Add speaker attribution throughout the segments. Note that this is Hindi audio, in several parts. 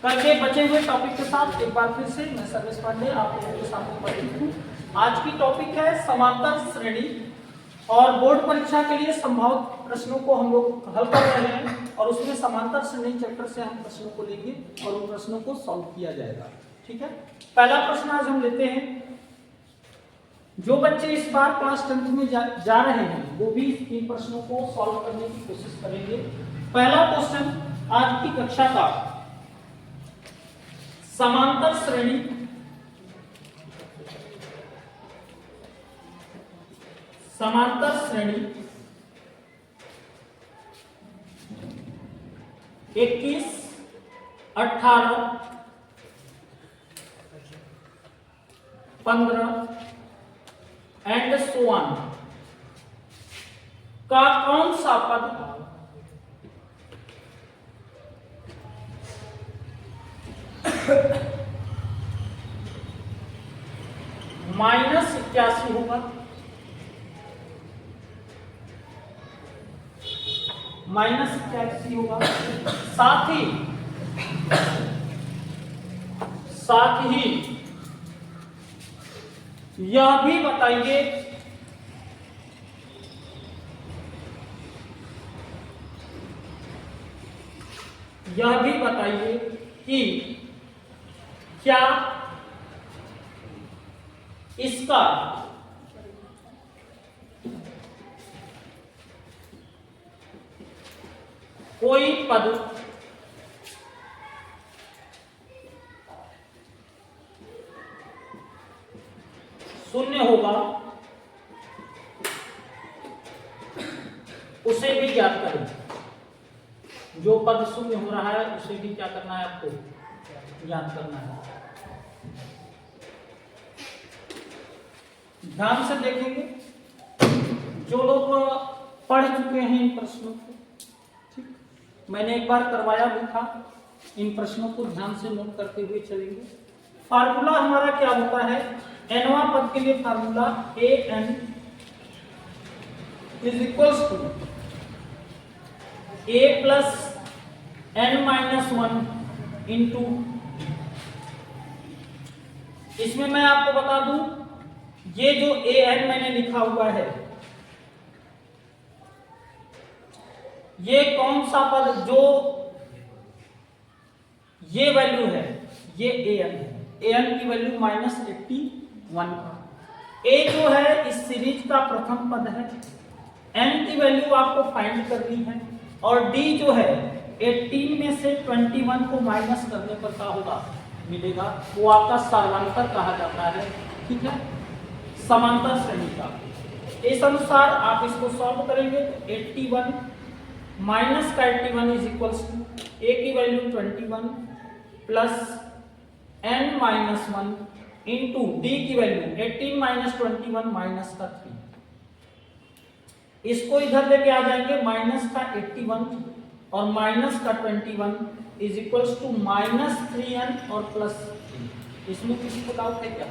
Speaker 1: कल के बचे हुए टॉपिक के साथ एक बार फिर से मैं सर्वेश पांडे आप लोगों के सामने उपस्थित हूँ। आज की टॉपिक है समांतर श्रेणी और बोर्ड परीक्षा के लिए संभावित प्रश्नों को हम लोग हल कर रहे हैं और उसमें समांतर श्रेणी चैप्टर से हम प्रश्नों को लेंगे और उन प्रश्नों को सॉल्व किया जाएगा। ठीक है, पहला प्रश्न आज हम लेते हैं। जो बच्चे इस बार क्लास 10th में जा रहे हैं वो भी इन प्रश्नों को सॉल्व करने की कोशिश करेंगे। पहला क्वेश्चन आज की कक्षा का, समांतर श्रेणी समांतर श्रेणी 21, 18, 15 एंड सो ऑन का कौन सा पद -81 होगा, -81 होगा। साथ ही यह भी बताइए कि क्या इसका कोई पद शून्य होगा, उसे भी ज्ञात करें। जो पद शून्य हो रहा है उसे भी क्या करना है, आपको ज्ञात करना है। ध्यान से देखेंगे, जो लोग पढ़ चुके हैं इन प्रश्नों को, ठीक, मैंने एक बार करवाया भी था, इन प्रश्नों को ध्यान से नोट करते हुए चलेंगे। फार्मूला हमारा क्या होता है, nवां पद के लिए formula an is equals to a plus n-1 into, इसमें मैं आपको बता दूं ये जो an मैंने लिखा हुआ है ये कौन सा पद, जो ये वैल्यू है ये an है। an की वैल्यू -81 a जो है इस सीरीज का प्रथम पद है। n की वैल्यू आपको फाइंड करनी है और d जो है 18 में से 21 को माइनस करने पर क्या होगा, मिलेगा, वो आपका सर्वांतर कहा जाता है। ठीक है, समांतर श्रेणी का इस अनुसार आप इसको सॉल्व करेंगे तो 81 माइनस का 81 इज इक्वल्स टू a की value 21 plus n-1 into d की वैल्यू 18 माइनस 21 माइनस का 3। इसको इधर लेके आ जाएंगे, माइनस का 81 और माइनस का 21 इज इक्वल्स टू -3n और प्लस 3। इसमें किसी को डाउट है क्या?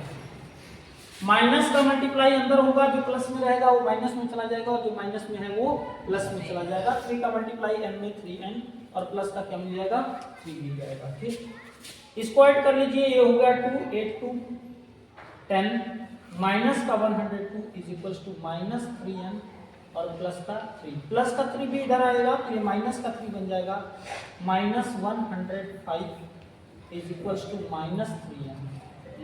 Speaker 1: माइनस का मल्टीप्लाई अंदर होगा, जो प्लस में रहेगा वो माइनस में चला जाएगा और जो माइनस में है वो प्लस में चला जाएगा। 3 का मल्टीप्लाई n में 3n और प्लस का क्या मिल जाएगा, 3 मिल जाएगा। ठीक, इसको ऐड कर लीजिए, ये हो गया 2, 8 2 10 माइनस का 102 इज इक्वल्स टू -3n और प्लस का 3। प्लस का 3 भी इधर आएगा तो ये माइनस का 3 बन जाएगा, -105 is equals to -3n।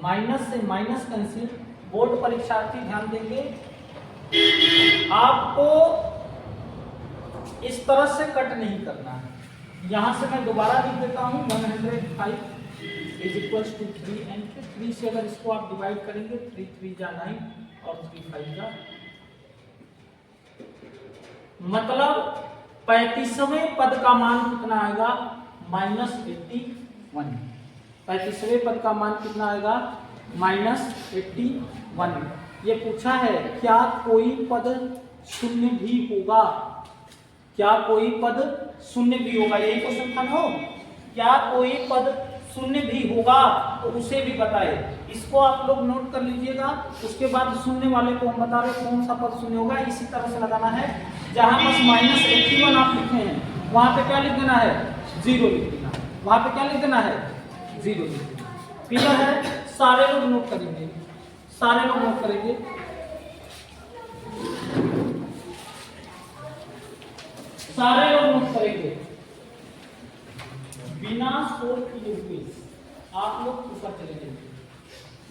Speaker 1: Minus से माइनस कैंसिल। बोर्ड परीक्षार्थी ध्यान देंगे, आपको इस तरह से कट नहीं करना है। यहां से मैं दोबारा लिख देता हूं, 105 इज इक्वल्स टू 3n। 3 से अगर इसको आप डिवाइड करेंगे 3 3 जा 9 और 3 5 जा, मतलब 35वें पद का मान कितना आएगा, -81। 35वें पद का मान कितना आएगा, -81। ये पूछा है क्या कोई पद शून्य भी होगा, क्या कोई पद शून्य भी होगा, यही क्वेश्चन था ना। क्या कोई पद शून्य भी होगा तो उसे भी बताए। इसको आप लोग नोट कर लीजिएगा। उसके बाद शून्य वाले को हम बता रहे कौन सा पद शून्य होगा, इसी तरह से लगाना है। जहां बस -81 आप लिखे हैं वहां पे क्या लिख देना है, 0 लिख देना है। वहां पे क्या लिख देना है, 0 क्लियर है? सारे लोग नोट करेंगे, सारे लोग नोट करेंगे। सारे लोग नोट करेंगे, बिना शोर किए हुए आप लोग ऊपर चले जाएंगे,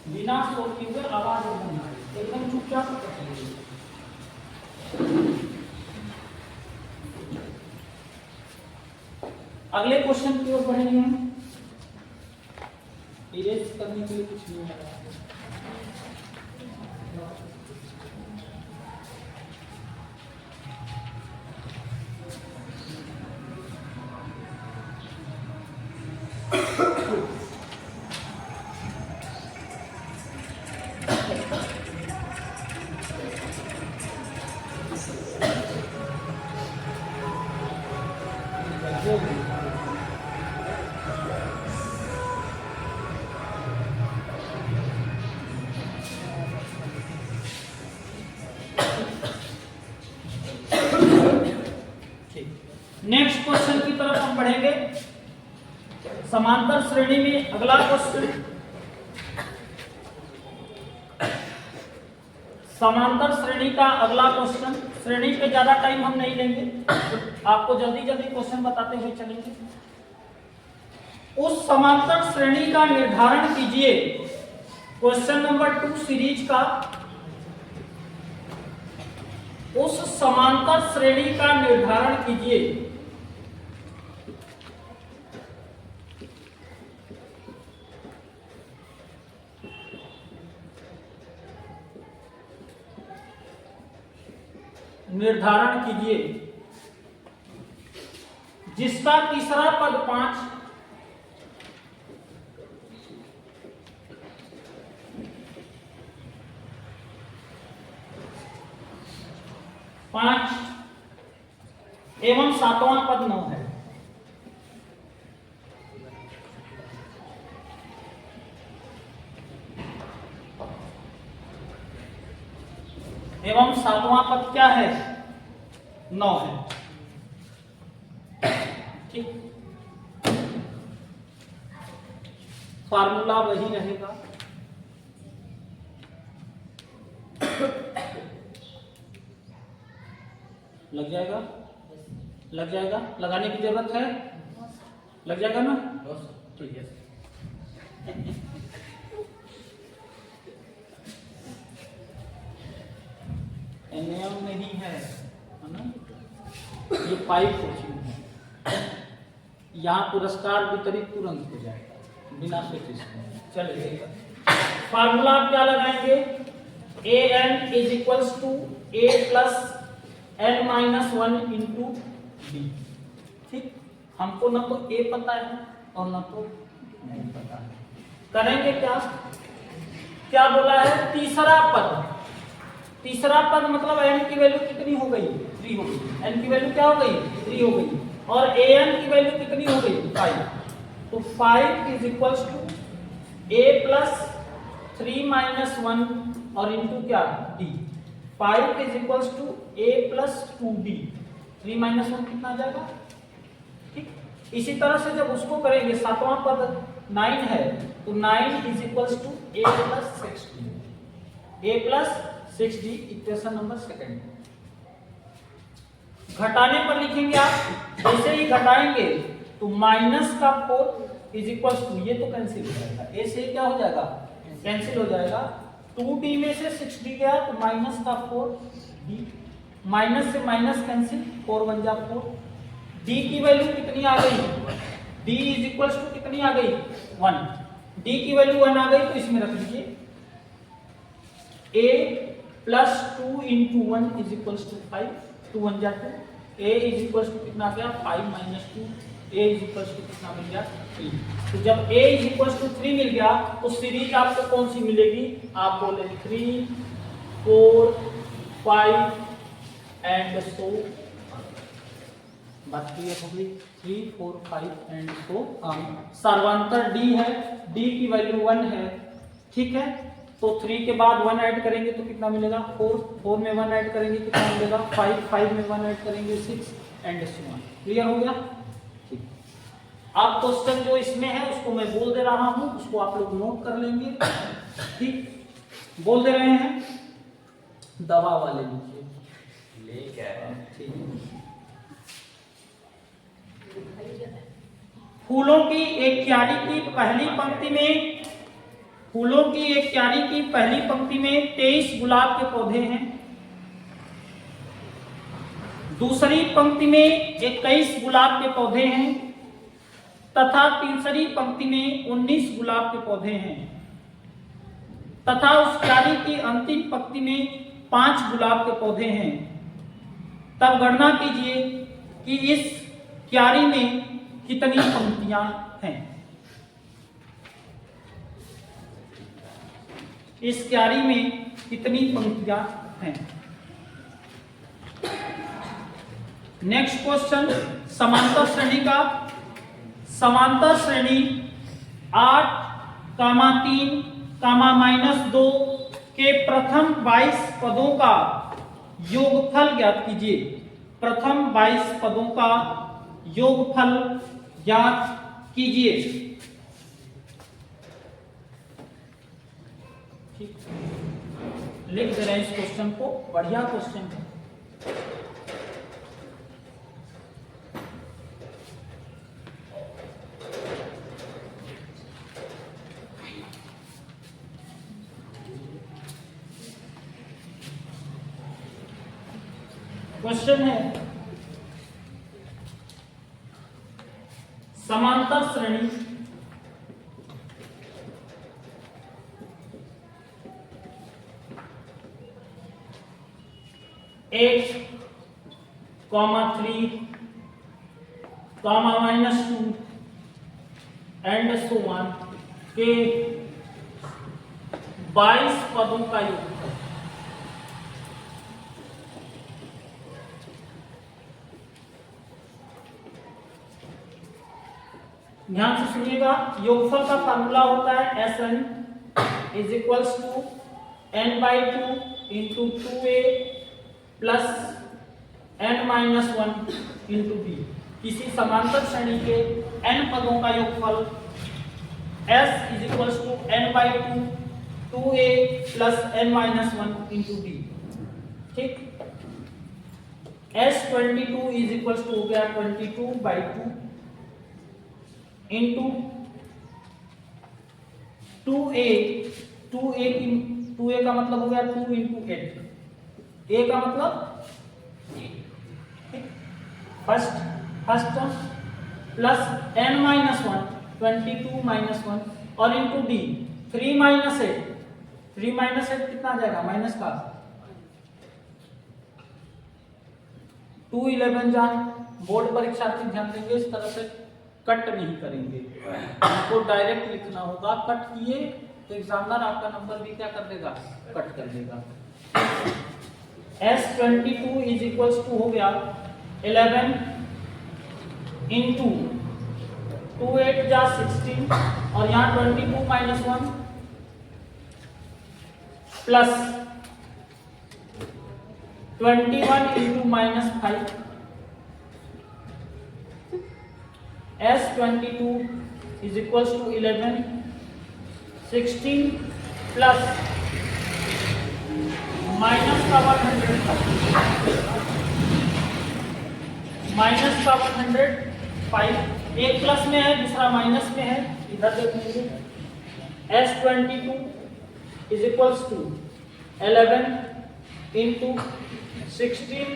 Speaker 1: बिना शोर किए हुए आवाज एकदम चुपचाप ऊपर चले जाएंगे। अगले क्वेश्चन की ओर बढ़ेंगे हम। इरेज करने के लिए कुछ नहीं है। नेक्स्ट क्वेश्चन की तरफ हम बढ़ेंगे। समांतर श्रेणी में अगला क्वेश्चन, समांतर श्रेणी का अगला क्वेश्चन। श्रेणी पे ज्यादा टाइम हम नहीं लेंगे, आपको जल्दी जल्दी क्वेश्चन बताते हुए चलेंगे। उस समांतर श्रेणी का निर्धारण कीजिए। क्वेश्चन नंबर 2 सीरीज का, उस समांतर श्रेणी का निर्धारण कीजिए। निर्धारण कीजिए जिसका तीसरा पद 5, एवं सातवां पद 9 है। एवं सातवां पद क्या है? 9 है। ठीक, फार्मूला वही रहेगा। लग जाएगा, लग जाएगा, लगाने की जरूरत है, लग जाएगा ना? ठीक है। एनएम नहीं है ना, ये 5 कोचिंग है। यहाँ पुरस्कार वितरित तुरंत हो जाएगा बिना पेटिशन। चलिए फार्मूला आप क्या लगाएंगे? an is equals to a plus n minus 1 into d. ठीक, हमको ना तो a पता है और ना तो नहीं पता है। करेंगे क्या? क्या बोला है? तीसरा पद, तीसरा पद मतलब n की वैल्यू कितनी हो गई? 3 हो गई। n की वैल्यू क्या हो गई? 3 हो गई। और an की वैल्यू कितनी हो गई? 5। तो 5 is equals to a plus 3 minus 1 और इंटू क्या? d। 5 is equals to a plus 2d। 3 minus 1 कितना आ जाएगा? ठीक, इसी तरह से जब उसको करेंगे, सातवां पद 9 है तो 9 is equals to a plus 6d। a plus 6d equation number 2। घटाने पर लिखेंगे आप, जैसे ही घटाएंगे तो माइनस का 4 इज इक्वल्स टू, ये तो कैंसिल हो जाएगा, ए से क्या हो जाएगा? कैंसिल हो जाएगा। 2d में से 6d गया तो माइनस का 4d, माइनस से माइनस कैंसिल, 4 बन जा 4। d की वैल्यू कितनी आ गई? d इज इक्वल्स टू कितनी आ गई? 1। d की वैल्यू 1 आ गई तो इसमें रख लीजिए a plus 2 into 1 is equals to 5। 2 1 जा 2। a इज इक्वल्स टू कितना आ गया? 5 minus 2। a is equals to कितना मिल गया? 3। तो जब a इज इक्वल्स टू 3 मिल गया तो सीरीज आपको कौन सी मिलेगी? आप बोले 3 4 5 एंड सो। बात क्लियर हो गई? 3 4 5 एंड सो ऑन। सर्वांतर d है, d की वैल्यू 1 है। ठीक है, तो 3 के बाद 1 ऐड करेंगे तो कितना मिलेगा? 4। 4 में 1 ऐड करेंगे कितना मिलेगा? 5। 5 में 1 ऐड करेंगे 6 एंड सो ऑन। क्लियर हो गया? ठीक, आप क्वेश्चन जो इसमें है उसको मैं बोल दे रहा हूं, उसको आप लोग नोट कर लेंगे। ठीक, बोल दे रहे हैं, दवा वाले लीजिए। फूलों की एक क्यारी की पहली पंक्ति में, फूलों की एक क्यारी की पहली पंक्ति में 23 गुलाब के पौधे हैं। दूसरी पंक्ति में 21 गुलाब के पौधे हैं तथा तीसरी पंक्ति में 19 गुलाब के पौधे हैं तथा उस क्यारी की अंतिम पंक्ति में 5 गुलाब के पौधे हैं। तब गणना कीजिए कि इस क्यारी में कितनी पंक्तियां हैं। इस क्यारी में कितनी पंक्तियां हैं। नेक्स्ट क्वेश्चन समांतर श्रेणी का। समांतर श्रेणी 8, 3, -2 के प्रथम 22 पदों का योगफल ज्ञात कीजिए। प्रथम 22 पदों का योगफल ज्ञात कीजिए। ठीक, लिख दे रहे हैं इस क्वेश्चन को, बढ़िया क्वेश्चन है। क्वेश्चन है समांतर श्रेणी -3, -2 एंड सो ऑन के 22 पदों का योगफल। ध्यान से सुनिएगा, योगफल का फार्मूला होता है Sn is equals to n/2 into 2a plus n-1 into b। किसी समांतर श्रेणी के n पदों का योगफल S is equals to n/2 2a plus n-1 into b। ठीक, S22 इज इक्वल्स टू हो गया 22/2 इंटू 2a का मतलब हो गया 2 इंटू 8, a का मतलब फर्स्ट टर्म प्लस n-1 22 -1 और इंटू d 3 -8 कितना आ जाएगा माइनस का 2 11 जा। बोर्ड परीक्षार्थी ध्यान देंगे, इस तरह से कट नहीं करेंगे, आपको डायरेक्ट लिखना होगा। कट किए तो एग्जामिनर आपका नंबर भी क्या कर देगा, कट कर देगा। S22 इज इक्वल्स टू हो गया 11 इंटू 2 8 जा 16 और यहाँ 22 -1 plus 21 into -5। S22 is equals to 11 16 plus minus का 105। एक प्लस में है दूसरा माइनस में है, इधर देखेंगे। S22 is equals to 11 into 16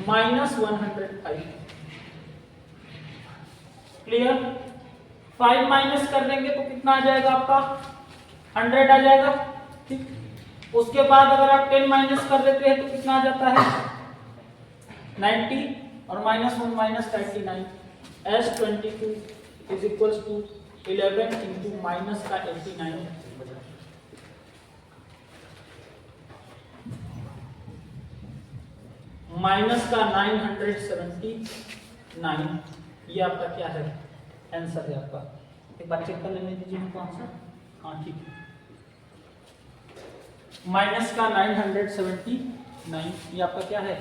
Speaker 1: minus 105। Clear? 5 minus कर देंगे तो कितना आ जाएगा आपका 100 आ जाएगा। ठीक, उसके बाद अगर आप 10 माइनस कर देते हैं तो कितना आ जाता है 90 और -1 minus 39। S22 is equals to 11 into minus का 89 माइनस का 979। ये आपका क्या है आंसर है आपका। एक बार चेक कर लेने दीजिए हमको आंसर। हाँ ठीक है, माइनस का 979 ये आपका क्या है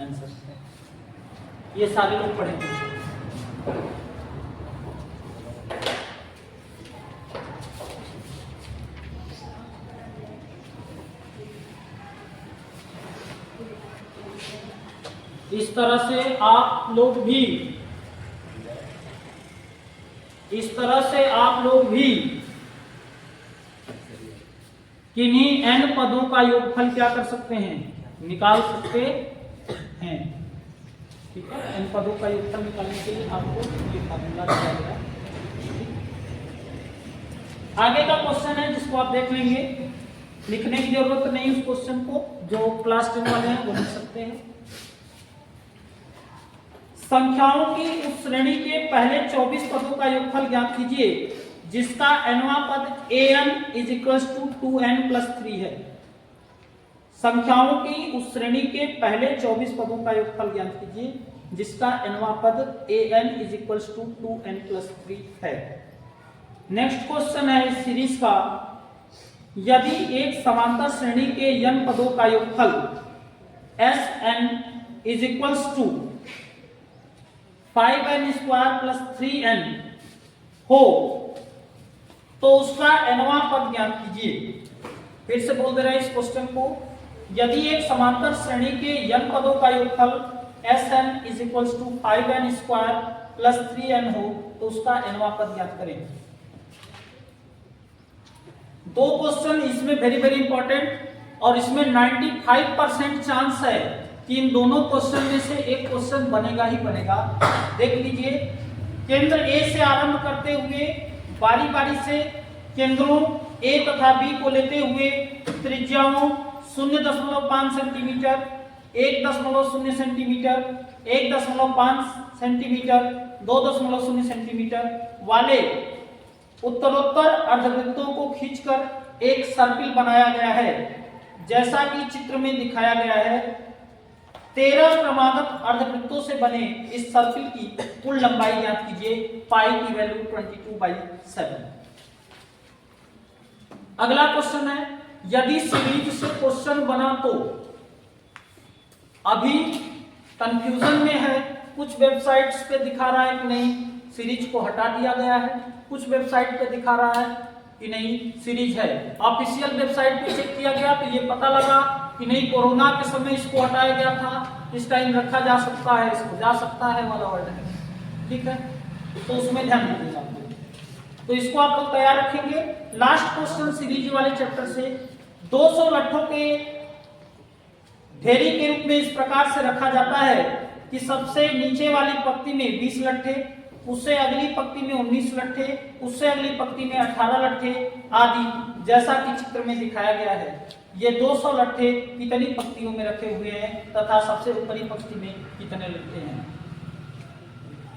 Speaker 1: आंसर है। ये सारे लोग पढ़ेंगे। इस तरह से आप लोग भी किन्हीं n पदों का योगफल क्या कर सकते हैं, निकाल सकते हैं। ठीक है, n पदों का योगफल निकालने के लिए आपको ये फार्मूला दिया गया है। आगे का क्वेश्चन है जिसको आप देख लेंगे, लिखने की जरूरत नहीं उस क्वेश्चन को, जो क्लास 10 वाले हैं वो लिख सकते हैं। संख्याओं की उस श्रेणी के पहले 24 पदों का योगफल ज्ञात कीजिए जिसका nवां पद an = 2n+3 है। संख्याओं की उस श्रेणी के पहले 24 पदों का योगफल ज्ञात कीजिए जिसका nवां पद an = 2n+3 है। नेक्स्ट क्वेश्चन है इस सीरीज का, यदि एक समांतर श्रेणी के n पदों का योगफल Sn = 5n² + 3n हो तो उसका nवां पद ज्ञात कीजिए। फिर से बोल दे रहे हैं इस क्वेश्चन को, यदि एक समांतर श्रेणी के n पदों का योगफल Sn = 5n² + 3n हो तो उसका nवां पद ज्ञात करें। दो क्वेश्चन इसमें वेरी इंपॉर्टेंट, और इसमें 95% चांस है कि इन दोनों क्वेश्चन में से एक क्वेश्चन बनेगा ही बनेगा। देख लीजिए, केंद्र A से आरंभ करते हुए बारी बारी से केंद्रों A तथा B को लेते हुए त्रिज्याओं 0.5 सेंटीमीटर, 1.0 सेंटीमीटर, 1.5 सेंटीमीटर, 2.0 सेंटीमीटर वाले उत्तरोत्तर अर्धवृत्तों को खींचकर एक सर्किल बनाया गया है। जैसा कि चित्र में दिखाया गया है, 13 क्रमागत अर्धवृत्तों से बने इस सर्किल की कुल लंबाई ज्ञात कीजिए, पाई की वैल्यू 22/7। अगला क्वेश्चन है, यदि सीरीज से क्वेश्चन बना तो, अभी कंफ्यूजन में है, कुछ वेबसाइट्स पे दिखा रहा है कि नहीं सीरीज को हटा दिया गया है, कुछ वेबसाइट पे दिखा रहा है कि नहीं सीरीज है। ऑफिशियल वेबसाइट पे चेक किया गया तो ये पता लगा कि नहीं, कोरोना के समय इसको हटाया गया था, इस टाइम रखा जा सकता है, इसको जा सकता है वाला वर्ड है। ठीक है, तो उसमें ध्यान दीजिएगा। तो इसको आप लोग तैयार रखेंगे। लास्ट क्वेश्चन सीरीज वाले चैप्टर से, 200 लट्ठों के ढेरी के रूप में इस प्रकार से रखा जाता है कि सबसे नीचे वाली पंक्ति में 20 लट्ठे, उससे अगली पंक्ति में 19 लट्ठे, उससे अगली पंक्ति में 18 लट्ठे आदि, जैसा कि चित्र में दिखाया गया है। ये 200 लट्ठे कितनी पंक्तियों में रखे हुए हैं तथा सबसे ऊपरी पंक्ति में कितने लट्ठे हैं।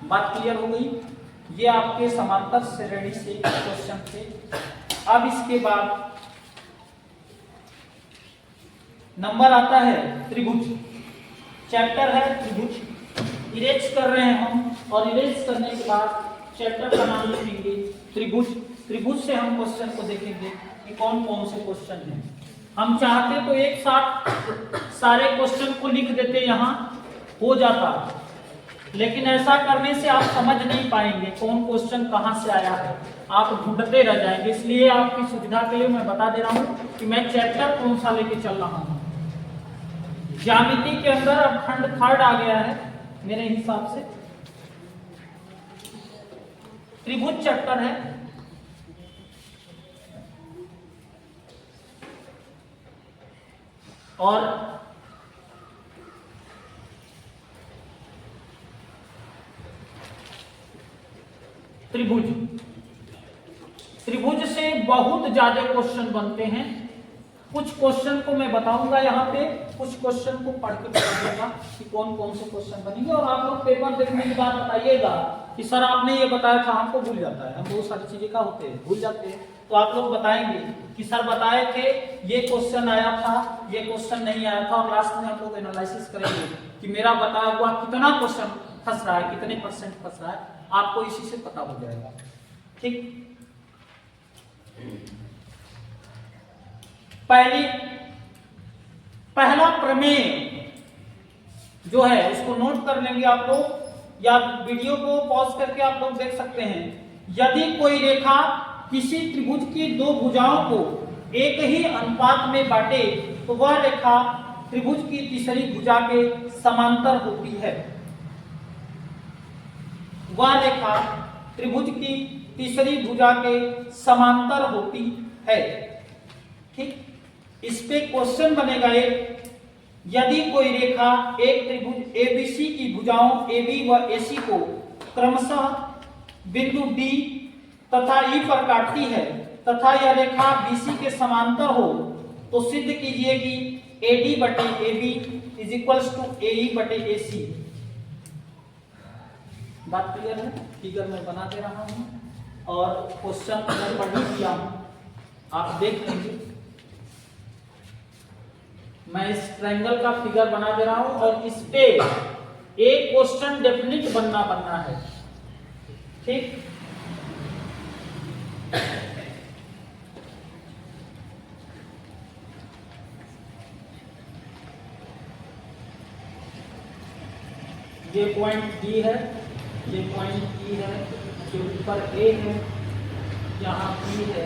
Speaker 1: बात क्लियर हो गई? ये आपके समांतर श्रेणी से क्वेश्चन थे। अब इसके बाद नंबर आता है त्रिभुज, चैप्टर है त्रिभुज। इरेज कर रहे हैं हम, और इरेज करने के बाद चैप्टर का नाम लिखेंगे त्रिभुज। त्रिभुज से हम क्वेश्चन को देखेंगे कि कौन कौन से क्वेश्चन हैं। हम चाहते तो एक साथ सारे क्वेश्चन को लिख देते, यहाँ हो जाता, लेकिन ऐसा करने से आप समझ नहीं पाएंगे कौन क्वेश्चन कहाँ से आया है, आप ढूंढते रह जाएंगे। इसलिए आपकी सुविधा के लिए मैं बता दे रहा हूँ कि मैं चैप्टर कौन सा लेके चल रहा हूँ। ज्यामिति के अंदर अब खंड 3 आ गया है मेरे हिसाब से, त्रिभुज चैप्टर है। और त्रिभुज, त्रिभुज से बहुत ज्यादा क्वेश्चन बनते हैं। कुछ क्वेश्चन को मैं बताऊंगा यहाँ पे, कुछ क्वेश्चन को पढ़ के बताइएगा कि कौन कौन से क्वेश्चन बनेंगे। और आप लोग पेपर देखने के बाद बताइएगा कि सर आपने ये बताया था, हमको भूल जाता है, हम बहुत सारी चीजें क्या होते हैं भूल जाते हैं। तो आप लोग बताएंगे कि सर बताए थे, ये क्वेश्चन आया था, ये क्वेश्चन नहीं आया था, और लास्ट में हम लोग एनालिसिस करेंगे कि मेरा बताया हुआ कितना क्वेश्चन फंस रहा है, कितने % फंस रहा है, आपको इसी से पता हो जाएगा। ठीक, पहला प्रमेय जो है उसको नोट कर लेंगे आप लोग, या वीडियो को पॉज करके आप लोग देख सकते हैं। यदि कोई रेखा किसी त्रिभुज की 2 भुजाओं को एक ही अनुपात में बांटे तो वह रेखा त्रिभुज की तीसरी भुजा के समांतर होती है। वह रेखा त्रिभुज की तीसरी भुजा के समांतर होती है। ठीक, इस पे क्वेश्चन बनेगा एक, यदि कोई रेखा एक त्रिभुज एबीसी की भुजाओं AB व AC को क्रमशः बिंदु D तथा E पर काटती है तथा यह रेखा BC के समांतर हो तो सिद्ध कीजिए कि AD बटे AB is equals to AE बटे AC। बात क्लियर है? फिगर मैं बना दे रहा हूं और क्वेश्चन मैं पढ़ ही दिया हूं, आप देख लीजिए। मैं इस ट्रायंगल का फिगर बना दे रहा हूं और इस पे एक क्वेश्चन डेफिनेट बनना है। ठीक, ये पॉइंट D है, ये पॉइंट E है, ये ऊपर A है, यहाँ B है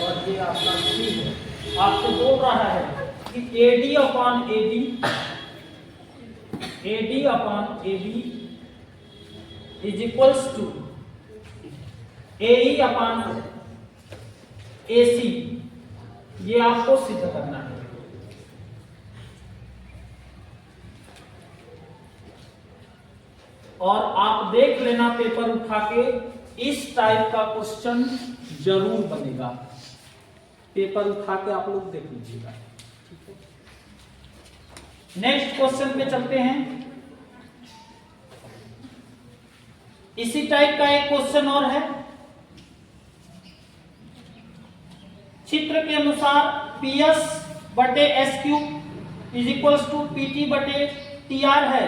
Speaker 1: और ये आपका C है। आपसे बोल रहा है कि AD upon AB is equals to AE upon AC, ये आपको सिद्ध करना है। और आप देख लेना पेपर उठा के, इस टाइप का क्वेश्चन जरूर बनेगा। पेपर उठा के आप लोग देख लीजिएगा। ठीक है, नेक्स्ट क्वेश्चन पे चलते हैं। इसी टाइप का एक क्वेश्चन और है। चित्र के अनुसार PS बटे SQ is equals to PT बटे TR है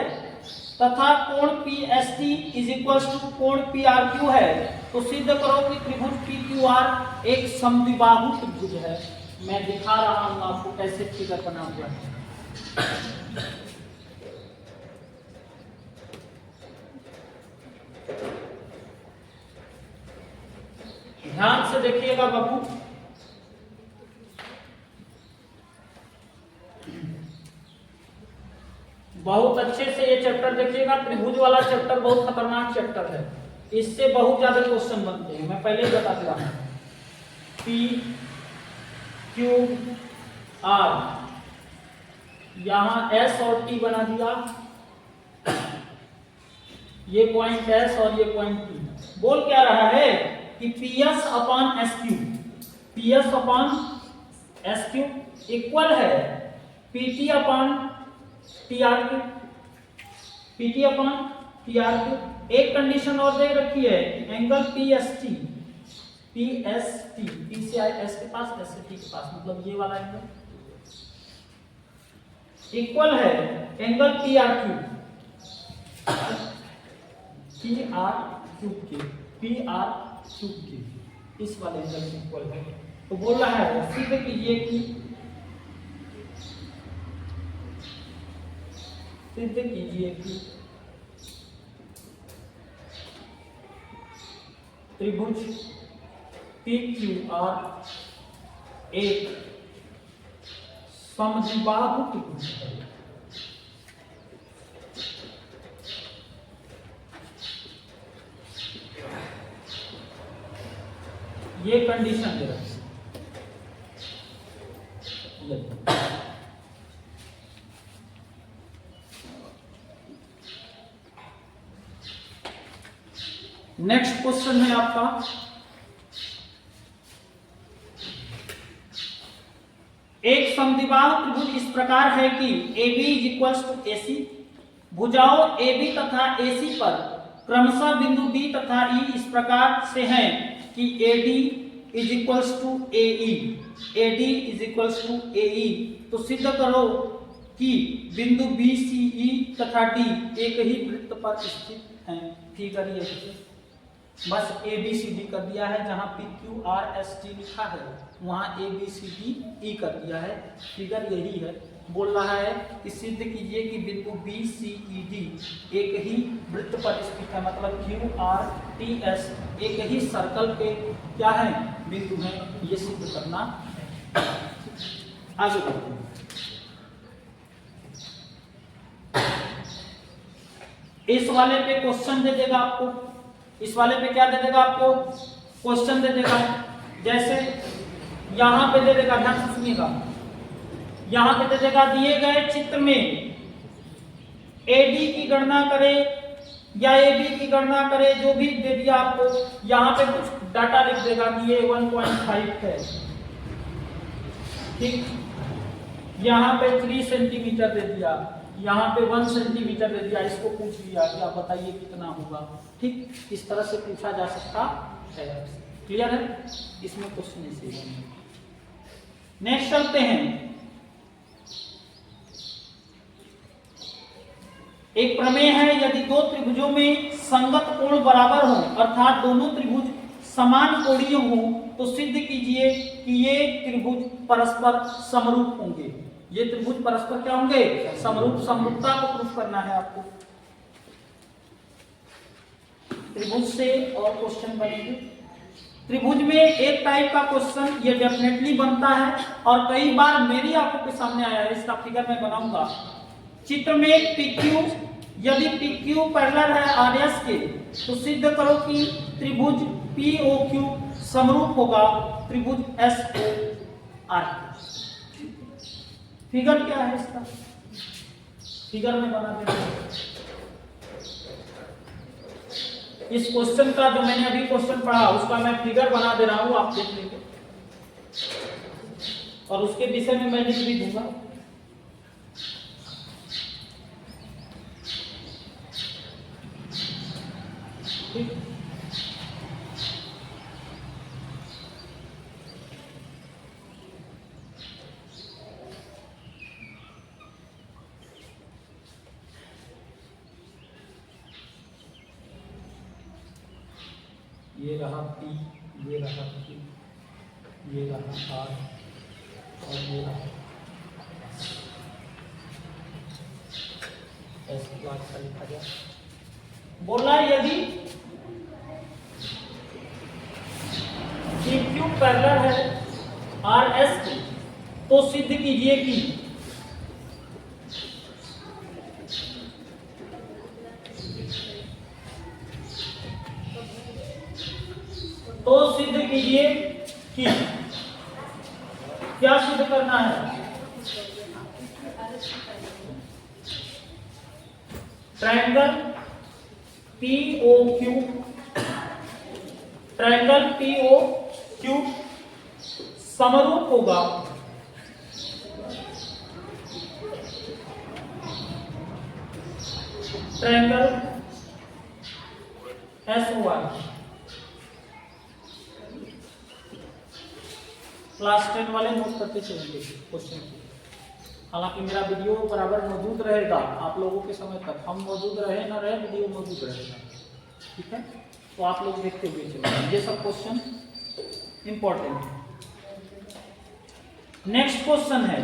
Speaker 1: तथा कोण PST इज इक्वल्स टू कोण PRQ है, तो सिद्ध करो कि त्रिभुज PQR एक समद्विबाहु त्रिभुज है। मैं दिखा रहा हूं आपको कैसे फिगर बना हुआ है। ध्यान से देखिएगा बाबू, बहुत अच्छे से ये चैप्टर देखिएगा। त्रिभुज वाला चैप्टर बहुत खतरनाक चैप्टर है, इससे बहुत ज्यादा क्वेश्चन बनते हैं। मैं पहले ही बता दिया हूं। P Q R, यहां S और T बना दिया, ये पॉइंट S और ये पॉइंट T। बोल क्या रहा है कि PS upon SQ, PS upon SQ equal है PT upon TRQ, PT upon TRQ। एक कंडीशन और दे रखी है, एंगल PST P से आए S के पास, S से T के पास, मतलब ये वाला एंगल इक्वल है एंगल PRQ के, इस वाले एंगल से इक्वल है। तो बोल रहा है सिद्ध कीजिए कि त्रिभुज PQR एक समद्विबाहु त्रिभुज है। ये कंडीशन दे रखी है। नेक्स्ट क्वेश्चन है आपका, एक समद्विबाहु त्रिभुज इस प्रकार है कि AB is equals to AC, भुजाओं AB तथा AC पर क्रमशः बिंदु D तथा E इस प्रकार से हैं कि AD is equals to AE, AD is equals to AE। तो सिद्ध करो कि बिंदु BCE तथा D एक ही वृत्त पर स्थित हैं। फिगर ये बस ABCD कर दिया है, जहां PQRST लिखा है वहां ABCDE कर दिया है। फिगर यही है। बोल रहा है कि सिद्ध कीजिए कि बिंदु BCED एक ही वृत्त पर स्थित है, मतलब QRTS एक ही सर्कल पे क्या है, बिंदु है। ये सिद्ध करना। आगे बढ़ते हैं। इस वाले पे क्वेश्चन दे देगा आपको, इस वाले पे क्या दे देगा आपको, क्वेश्चन दे देगा। जैसे यहां पे दे देगा, ध्यान से सुनिएगा, यहां पे दे देगा दिए गए चित्र में एडी की गणना करें या एबी की गणना करे, जो भी दे दिया आपको। यहां पे कुछ डाटा लिख देगा कि ये 1.5 है, ठीक। यहां पे 3 सेंटीमीटर दे दिया, यहां पे 1 सेंटीमीटर दे दिया, इसको पूछ लिया कि आप बताइए कितना होगा, ठीक। इस तरह से पूछा जा सकता है। क्लियर है? इसमें क्वेश्चन ऐसे है। नेक्स्ट चलते हैं। एक प्रमेय है, यदि दो त्रिभुजों में संगत कोण बराबर हो, अर्थात दोनों त्रिभुज समान कोणीय हो, तो सिद्ध कीजिए कि ये त्रिभुज परस्पर समरूप होंगे। ये त्रिभुज परस्पर क्या होंगे? समरूप। समरूपता को प्रूफ करना है आपको। त्रिभुज से और क्वेश्चन बनेंगे। त्रिभुज में एक टाइप का क्वेश्चन ये डेफिनेटली बनता है और कई बार मेरी आंखों के सामने आया है, इसका फिगर मैं बनाऊंगा। चित्र में PQ, यदि PQ पैरेलल है RS के, तो सिद्ध करो कि त्रिभुज POQ समरूप होगा त्रिभुज SOR। फिगर क्या है इसका? फिगर में बना देना। इस क्वेश्चन का जो मैंने अभी क्वेश्चन पढ़ा उसका मैं फिगर बना दे रहा हूं, आप देख लेंगे और उसके विषय में मैं लिख भी दूंगा। ठीक, ये रहा P, ये रहा Q, ये रहा R और ये रहा S। का लिखा गया, बोला यदि PQ पैरेलल है RS की, तो सिद्ध कीजिए कि क्या सिद्ध करना है? ट्रायंगल POQ, ट्रायंगल POQ समरूप होगा ट्रायंगल SOR। क्लास 10 वाले नोट करते चलेंगे क्वेश्चन की। हालांकि मेरा वीडियो बराबर मौजूद रहेगा आप लोगों के समय तक, हम मौजूद रहे ना रहे वीडियो मौजूद रहेगा, ठीक है। तो आप लोग देखते हुए चलिए, ये सब क्वेश्चन इंपॉर्टेंट है। नेक्स्ट क्वेश्चन है,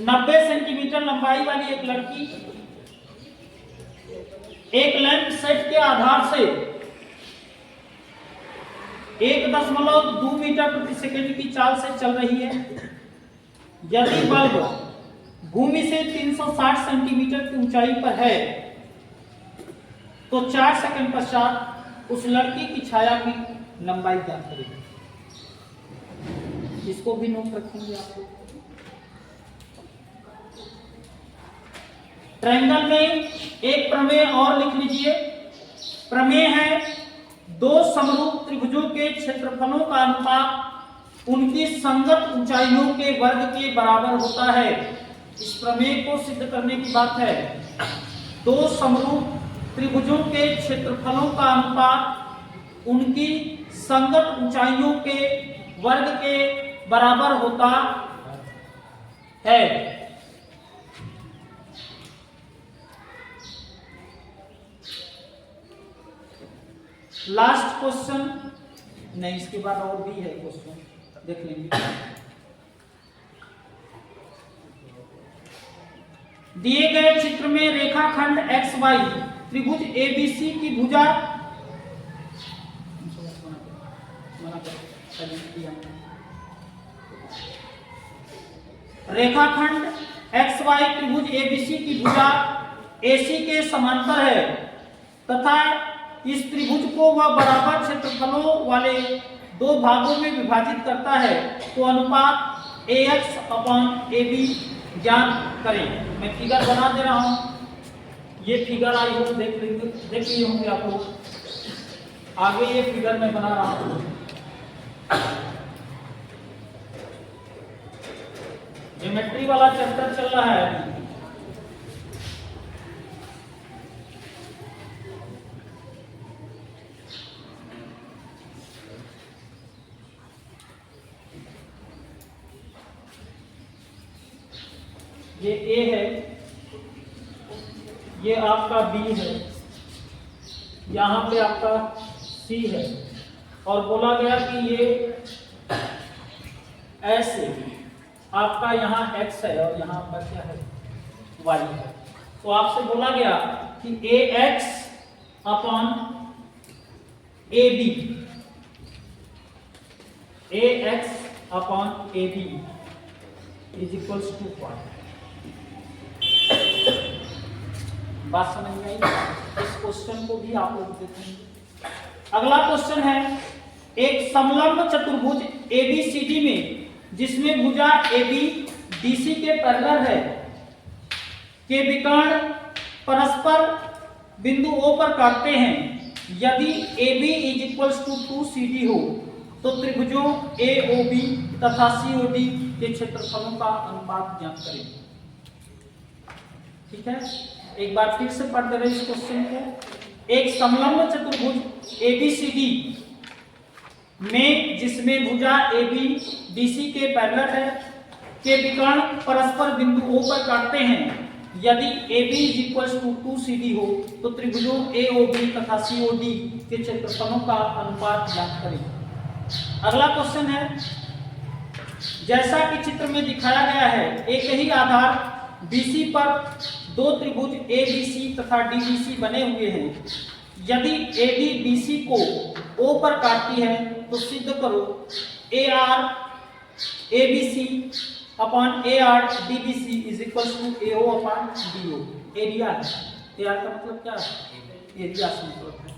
Speaker 1: 90 सेंटीमीटर लंबाई वाली एक लड़की एक लैंप सेट के आधार से 1.2 मीटर प्रति सेकंड की चाल से चल रही है। यदि बल्ब भूमि से 360 सेंटीमीटर की ऊंचाई पर है, तो 4 सेकंड पश्चात उस लड़की की छाया की लंबाई ज्ञात करेगी। इसको भी नोट रखेंगे आप लोग। ट्रायंगल में एक प्रमेय और लिख लीजिए। प्रमेय है, दो समरूप त्रिभुजों के क्षेत्रफलों का अनुपात उनकी संगत ऊंचाइयों के वर्ग के बराबर होता है। इस प्रमेय को सिद्ध करने की बात है। दो समरूप त्रिभुजों के क्षेत्रफलों का अनुपात उनकी संगत ऊंचाइयों के वर्ग के बराबर होता है। लास्ट क्वेश्चन नहीं, इसके बाद और भी है क्वेश्चन, देख लेंगे। दिए गए चित्र में रेखाखंड XY त्रिभुज ABC की भुजा रेखाखंड XY त्रिभुज ABC की भुजा AC के समांतर है। तथा इस त्रिभुज को वह बराबर क्षेत्रफलों वाले दो भागों में विभाजित करता है तो अनुपात AX/AB ज्ञात करें। मैं फिगर बना दे रहा हूं, ये फिगर आई हो देख लिए होंगे आप लोग। आगे ये फिगर मैं बना रहा हूं, ज्योमेट्री वाला चैप्टर चल रहा है अभी। ये A है, ये आपका B है, यहाँ पे आपका C है, और बोला गया कि ये ऐसे आपका यहाँ X है और यहाँ आपका क्या है Y है। तो आपसे बोला गया कि AX/AB is equals to what? बात समझ में आई? इस क्वेश्चन को भी आप लोग देखेंगे। अगला क्वेश्चन है, एक समलंब चतुर्भुज ABCD में जिसमें भुजा AB DC के पैरेलल है के विकर्ण परस्पर बिंदु O पर काटते हैं। यदि AB is equals to 2CD हो तो त्रिभुजों AOB तथा COD के क्षेत्रफलों का अनुपात ज्ञात करें। ठीक है, एक बार फिर से पढ़ दे रहे इस क्वेश्चन को। एक समलंब चतुर्भुज ABCD में जिसमें भुजा AB DC के पैरेलल है के विकर्ण परस्पर बिंदु O पर काटते हैं। यदि AB is equals to 2CD हो तो त्रिभुजों AOB तथा COD के क्षेत्रफलों का अनुपात ज्ञात करें। अगला क्वेश्चन है, जैसा कि चित्र में दिखाया गया है, एक ही आधार BC पर दो त्रिभुज ABC तथा DBC बने हुए हैं। यदि AD BC को O पर काटती है तो सिद्ध करो AR ABC upon AR DBC is equal to AO upon DO। Area है, AR का मतलब क्या है? एरिया से मतलब है।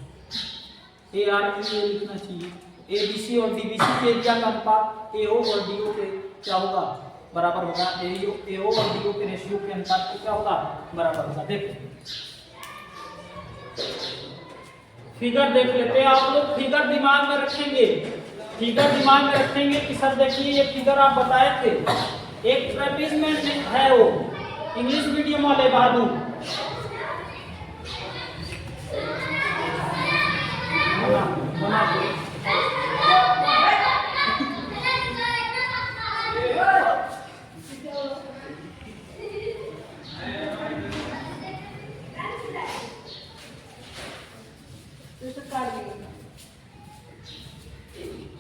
Speaker 1: AR ये लिखना चाहिए। ABC और DBC के एरिया का अनुपात AO और DO के क्या होगा? बराबर होगा। AO और DO के रेशियो के अनुपात को क्या होगा? बराबर होगा। देखो फिगर देख लेते हैं। आप लोग फिगर दिमाग में रखेंगे, फिगर दिमाग में रखेंगे कि सर देखिए ये फिगर आप बताए थे। एक ट्रेपीजमेंट है, वो इंग्लिश मीडियम वाले बहादुर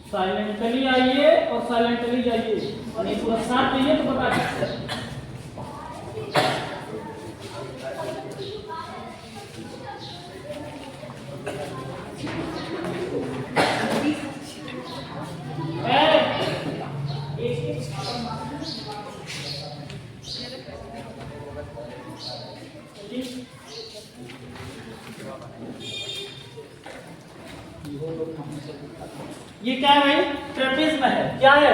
Speaker 1: साइलेंटली आइए और साइलेंटली जाइए, और ये पूरा साथ चाहिए तो बता दीजिए। ये क्या है भाई? ट्रेपीज्म है। क्या है?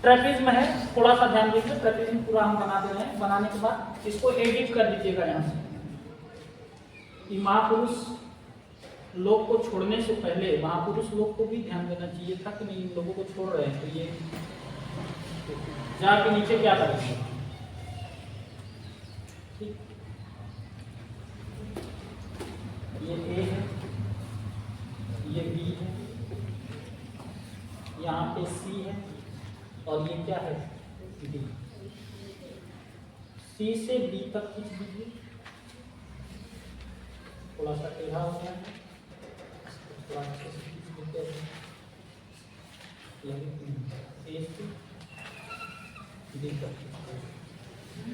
Speaker 1: ट्रेपीज्म है। थोड़ा सा ध्यान दीजिए, ट्रेपीज्म पूरा हम बना दे रहे हैं। बनाने के बाद इसको एडिट कर दीजिएगा यहाँ से। महापुरुष लोग को छोड़ने से पहले महापुरुष लोग को भी ध्यान देना चाहिए था कि नहीं, इन लोगों को छोड़ रहे हैं तो ये जाके नीचे क्या करेंगे। ठीक, ये A है, ये B है, यहाँ पे C है, और ये क्या है? D। C से B तक खींच दीजिए। थोड़ा सा टेढ़ा हो गया है, थोड़ा अच्छे से खींच देते हैं। A से D तक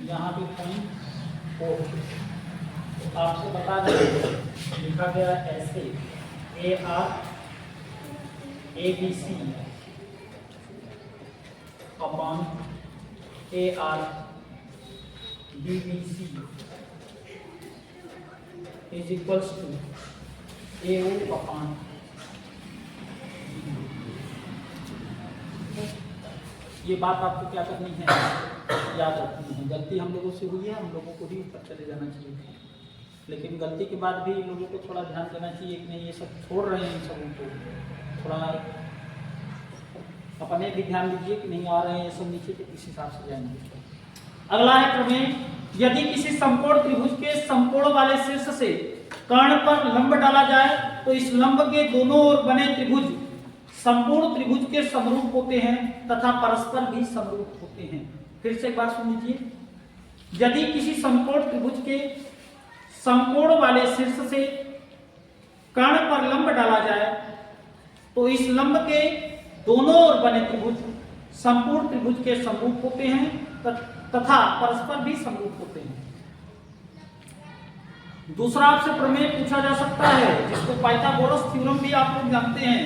Speaker 1: यहाँ पे पॉइंट O। तो आपको बता दें, लिखा गया ऐसे AR ABC upon AR DBC is equals to AO upon ये बात आपको क्या करनी है, याद रखनी है। गलती हम लोगों से हुई है, हम लोगों को ही ऊपर चले जाना चाहिए, लेकिन गलती के बाद भी लोगों को थोड़ा ध्यान देना चाहिए कि नहीं ये सब छोड़ रहे हैं, इन सबों को थोड़ा अपने भी ध्यान दीजिए कि नहीं आ रहे हैं ये सब नीचे, तो इस हिसाब से जाएंगे। अगला है प्रमेय, यदि किसी समकोण त्रिभुज के समकोण वाले शीर्ष से कर्ण पर लंब डाला जाए तो इस लंब के दोनों ओर बने त्रिभुज संपूर्ण त्रिभुज के समरूप होते हैं तथा परस्पर भी समरूप होते हैं। फिर से एक बार सुन लीजिए, यदि किसी समकोण त्रिभुज के समकोण वाले शीर्ष से कर्ण पर लंब डाला जाए तो इस लंब के दोनों ओर बने त्रिभुज संपूर्ण त्रिभुज के समरूप होते हैं तथा परस्पर भी समरूप होते हैं। दूसरा आपसे प्रमेय पूछा जा सकता है जिसको पाइथागोरस थ्योरम भी आप लोग जानते हैं,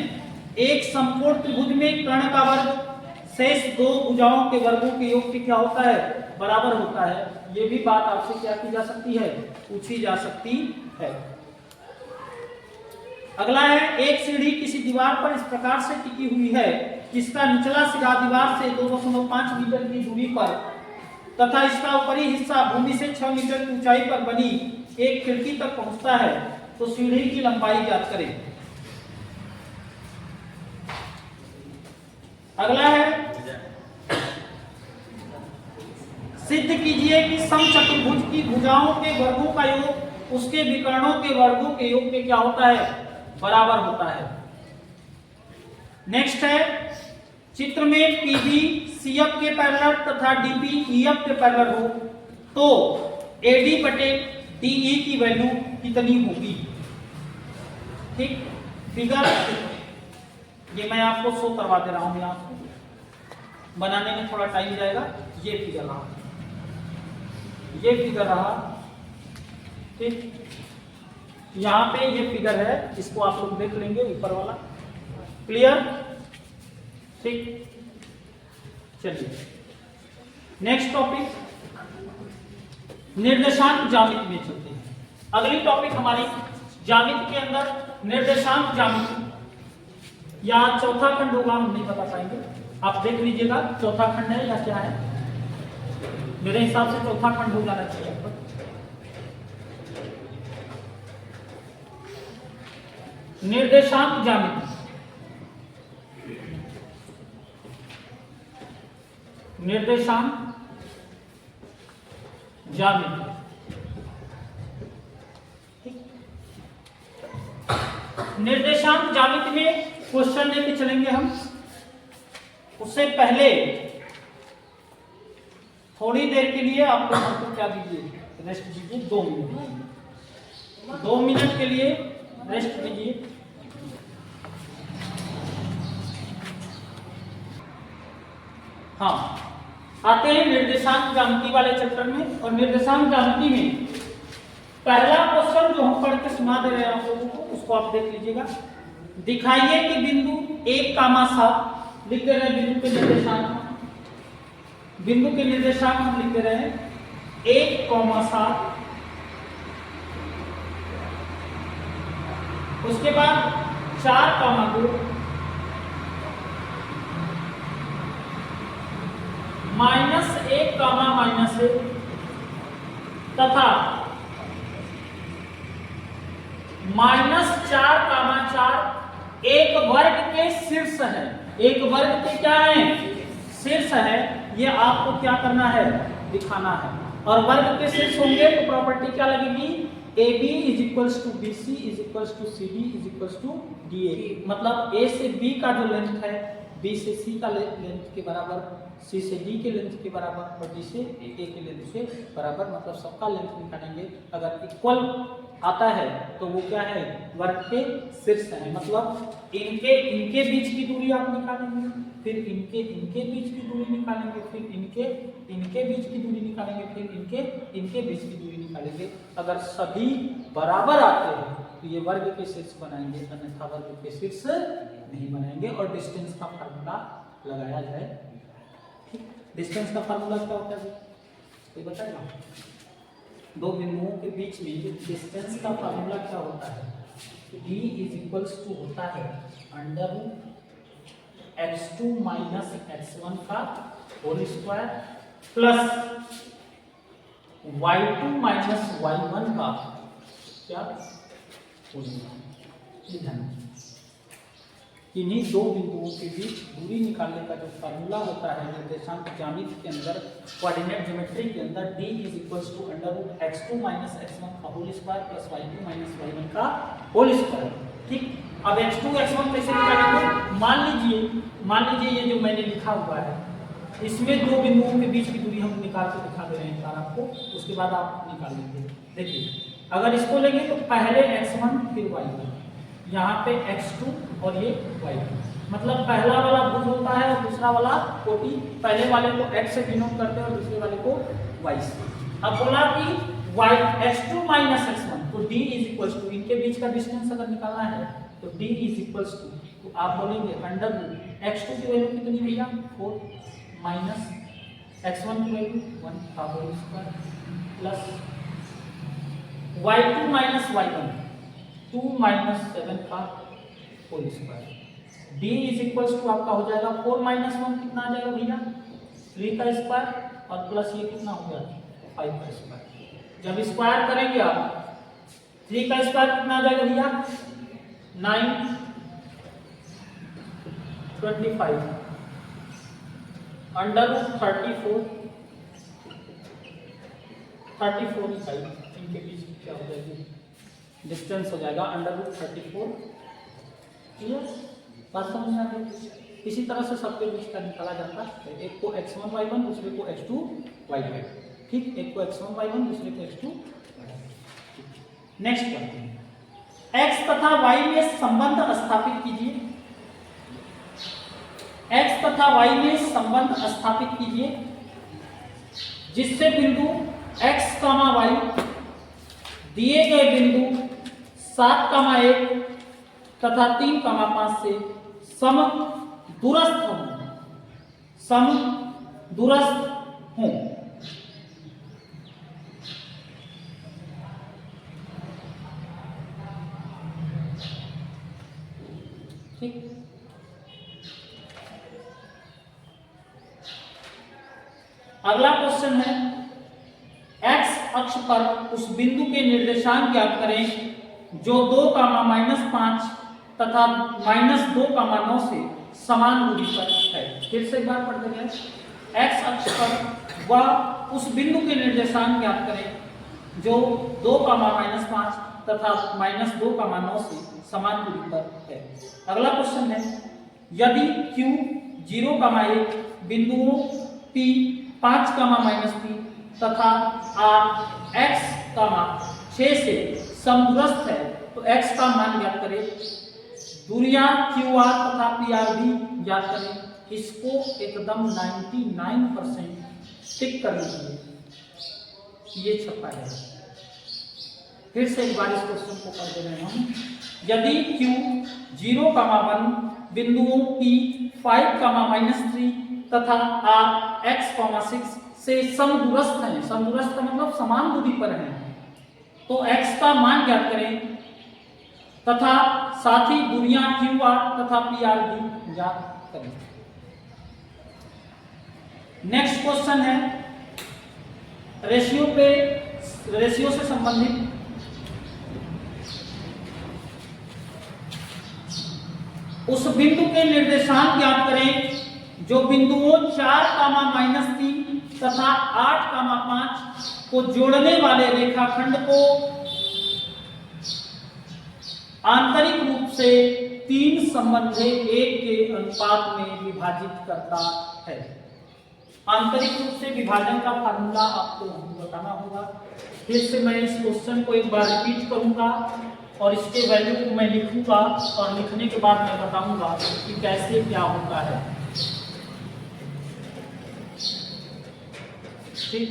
Speaker 1: एक समकोण त्रिभुज में कर्ण का वर्ग शेष दो भुजाओं के वर्गों के योग के क्या होता है, बराबर होता है। ये भी बात आपसे क्या की जा सकती है, पूछी जा सकती है। अगला है, एक सीढ़ी किसी दीवार पर इस प्रकार से टिकी हुई है जिसका निचला सिरा दीवार से 2.5 मीटर की दूरी पर तथा इसका ऊपरी हिस्सा भूमि से 6 मीटर की ऊंचाई पर बनी एक खिड़की तक पहुंचता है, तो सीढ़ी की लंबाई ज्ञात करें। अगला है, सिद्ध कीजिए कि समचतुर्भुज की भुजाओं के वर्गों का योग उसके विकर्णों के वर्गों के योग के क्या होता है, बराबर होता है। नेक्स्ट है, चित्र में PB CF के पैरेलल तथा DB EF के पैरेलल हो तो AD बटे DE की वैल्यू कितनी होगी। ठीक, फिगर ये मैं आपको शो करवा दे रहा हूं, आपको बनाने में थोड़ा टाइम जाएगा। ये फिगर रहा, ये फिगर रहा, ठीक, यहाँ पे ये फिगर है, इसको आप लोग देख लेंगे ऊपर वाला, क्लियर, ठीक। चलिए नेक्स्ट टॉपिक, निर्देशांक ज्यामिति में चलते हैं। अगली टॉपिक हमारी ज्यामिति के अंदर निर्देशांक ज्यामिति या चौथा खंड होगा, हम नहीं बता पाएंगे, आप देख लीजिएगा चौथा खंड है या क्या है। मेरे हिसाब से चौथा खंड हो जाना चाहिए। निर्देशांक ज्यामिति, निर्देशांक ज्यामिति, निर्देशांक ज्यामिति में क्वेश्चन लेके चलेंगे हम। उससे पहले थोड़ी देर के लिए आप लोग हमको क्या दीजिए, रेस्ट दीजिए, 2 मिनट, 2 मिनट के लिए रेस्ट दीजिए। हाँ, आते हैं निर्देशांक ज्यामिति वाले चैप्टर में। और निर्देशांक ज्यामिति में पहला क्वेश्चन जो हम पढ़ के सुना दे रहे हैं आप लोगों को, उसको आप देख लीजिएगा। दिखाइए कि बिंदु 1,7 लिख दे रहे हैं, बिंदु के निर्देशांक, बिंदु के निर्देशांक हम लिख दे रहे हैं 1,7, उसके बाद 4,2, -1, तथा -4,4 एक वर्ग के शीर्ष है। एक वर्ग के क्या है, शीर्ष है। ये आपको क्या करना है, दिखाना है। और वर्ग के शीर्ष होंगे तो प्रॉपर्टी क्या लगेगी, AB = BC = CD = DA। मतलब A से B का जो लेंथ है, B से C का लेंथ के बराबर, C से D के लेंथ के बराबर और D से A के लेंथ के बराबर, मतलब सबका लेंथ निकालेंगे। अगर इक्वल आता है तो वो क्या है, वर्ग के शीर्ष है। मतलब इनके बीच की दूरी आप निकालेंगे, फिर इनके बीच की दूरी निकालेंगे, फिर इनके बीच की दूरी निकालेंगे, फिर इनके बीच की दूरी निकालेंगे। अगर सभी बराबर आते हैं तो ये वर्ग के शीर्ष बनाएंगे, अन्यथा वर्ग के शीर्ष नहीं बनाएंगे। और डिस्टेंस का फार्मूला लगाया जाए। ठीक, डिस्टेंस का फार्मूला क्या होता है, कोई बताएगा? दो बिंदुओं के बीच में डिस्टेंस का फार्मूला क्या होता है? d इज इक्वल्स टू होता है under root x2 minus x1 का whole square plus y2 minus y1 का क्या होल स्क्वायर। इन्हीं दो बिंदुओं के बीच दूरी निकालने का जो फार्मूला होता है निर्देशांक ज्यामिति के अंदर, कोऑर्डिनेट ज्योमेट्री के अंदर, d is equals to under root x2 minus x1 का whole square plus y2 minus y1 का होल स्क्वायर। ठीक, अब x2 x1 कैसे निकालेंगे? मान लीजिए ये जो मैंने लिखा हुआ है इसमें दो बिंदुओं के बीच की दूरी हम निकाल के दिखा दे रहे हैं आपको, उसके बाद आप निकाल लेंगे। देखिए अगर इसको लेंगे तो पहले x1 फिर y1, यहाँ पे x2 और ये y2, मतलब पहला वाला भुज होता है और दूसरा वाला कोटि, पहले वाले को x से डिनोट करते हैं और दूसरे वाले को y से। अब बोला कि x2 माइनस x1, तो d इज इक्वल्स टू, इनके बीच का डिस्टेंस अगर निकालना है तो d इज इक्वल्स टू, तो आप बोलेंगे अंडर रूट x2 की वैल्यू कितनी भैया 4 माइनस x1 की वैल्यू 1 का whole square plus y2 minus y1 2 minus 7 का whole square. d is equals to आपका हो जाएगा 4 माइनस 1 कितना आ जाएगा भैया 3 का स्क्वायर और प्लस ये कितना हो गया 5 का स्क्वायर। जब स्क्वायर करेंगे आप 3 का स्क्वायर कितना आ जाएगा भैया 9 25 अंडर रूट 34 इकाई, इनके बीच क्या हो जाएगी डिस्टेंस हो जाएगा अंडर रूट 34। क्लियर, बात समझ में आ गई? इसी तरह से सबके बीच का निकाला जाता है, एक को x1 y1 दूसरे को x2 y2। ठीक, एक को x1 y1 दूसरे को x2 y2। नेक्स्ट करते हैं, x तथा y में संबंध स्थापित कीजिए। x तथा y में संबंध स्थापित कीजिए जिससे बिंदु x, y दिए गए बिंदु 7, 1 तथा 3, 5 से समदूरस्थ हों। ठीक, अगला क्वेश्चन है, x अक्ष पर उस बिंदु के निर्देशांक ज्ञात करें जो 2, -5 तथा -2, 9 से समान दूरी पर है। फिर से एक बार पढ़ देंगे, x अक्ष पर वह उस बिंदु के निर्देशांक ज्ञात करें जो 2, -5 तथा -2, 9 से समान दूरी पर है। अगला क्वेश्चन है, यदि q 0, 1 बिंदुओं p 5, -3 तथा r x, 6 से समदूरस्थ है तो x का मान ज्ञात करें। दूरियां QR तथा PR भी ज्ञात करें। इसको एकदम 99% टिक करनी चाहिए। ये छपा है, फिर से एक बार इस क्वेश्चन को कर दे रहे हम। यदि Q 0, 1 बिंदुओं P 5, -3 तथा R x, 6 से समदूरस्थ है, समदूरस्थ का मतलब समान दूरी पर है, तो x का मान ज्ञात करें तथा साथ ही दूरियां QR तथा PR भी ज्ञात करें। नेक्स्ट क्वेश्चन है रेशियो से संबंधित। उस बिंदु के निर्देशांक ज्ञात करें जो बिंदुओं 4, -3 तथा 8, 5 को जोड़ने वाले रेखाखंड को आंतरिक रूप से 3 संबंधे 1 के अनुपात में विभाजित करता है। आंतरिक रूप से विभाजन का फार्मूला आपको बताना होगा। फिर से मैं इस क्वेश्चन को एक बार रिपीट करूंगा और इसके वैल्यू को मैं लिखूंगा और लिखने के बाद मैं बताऊंगा कि कैसे क्या होता है। ठीक,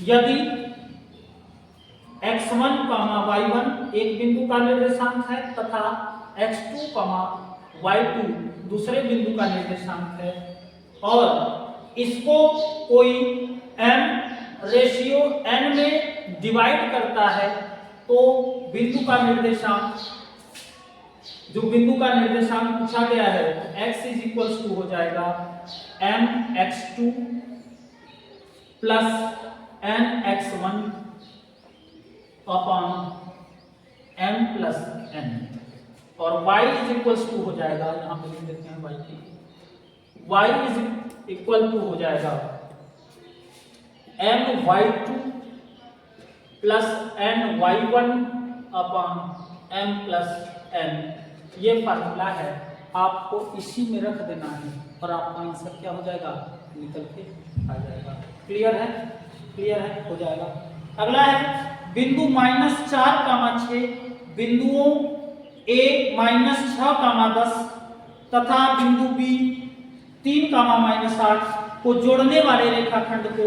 Speaker 1: यदि x1, y1 एक बिंदु का निर्देशांक है तथा x2, y2 दूसरे बिंदु का निर्देशांक है और इसको कोई m रेशियो n में डिवाइड करता है तो बिंदु का निर्देशांक, जो बिंदु का निर्देशांक पूछा गया है x इज इक्वल्स टू हो जाएगा mx2 plus nx1 upon m plus n, और y इज इक्वल्स टू हो जाएगा, यहां पे लिख देते हैं y की, y इज इक्वल टू हो जाएगा my2 plus ny1 upon m plus n। ये फार्मूला है, आपको इसी में रख देना है और आपका आंसर क्या हो जाएगा, निकल के आ जाएगा। क्लियर है? क्लियर है, हो जाएगा। अगला है बिंदु -4,6 बिंदुओं a -6,10 तथा बिंदु b 3,-8 को जोड़ने वाले रेखाखंड को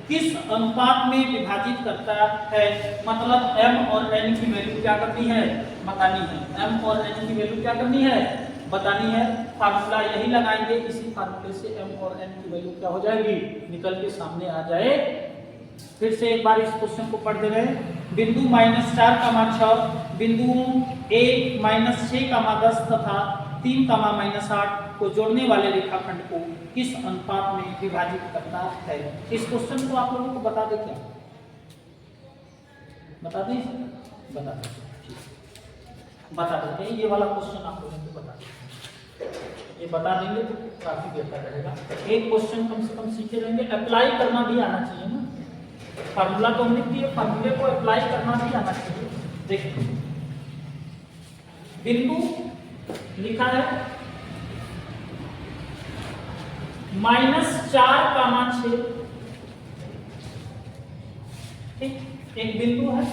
Speaker 1: किस अनुपात में विभाजित करता है। मतलब m और n की वैल्यू क्या करनी है, बतानी है। m और n की वैल्यू क्या करनी है, बतानी है। फार्मूला यही लगाएंगे, इसी फार्मूले से m और n की वैल्यू क्या हो जाएगी, निकल के सामने आ जाए। फिर से एक बार इस क्वेश्चन को पढ़ दे रहे हैं। बिंदु -4,6 बिंदुओं a -6,10 तथा 3,-8 को जोड़ने वाले रेखाखंड को किस अनुपात में विभाजित करता है। इस क्वेश्चन को आप लोगों को बता दें, क्या बता दें, बता दें, बता देते हैं। ये वाला क्वेश्चन आप लोगों को बता दें, ये बता देंगे तो काफी बेहतर रहेगा। एक क्वेश्चन कम से कम सीखे रहेंगे, अप्लाई करना भी आना चाहिए ना। फार्मूला तो हमने किया, फार्मूले को अप्लाई करना भी आना चाहिए। देखिए बिंदु लिखा है -4,6, ठीक, एक बिंदु है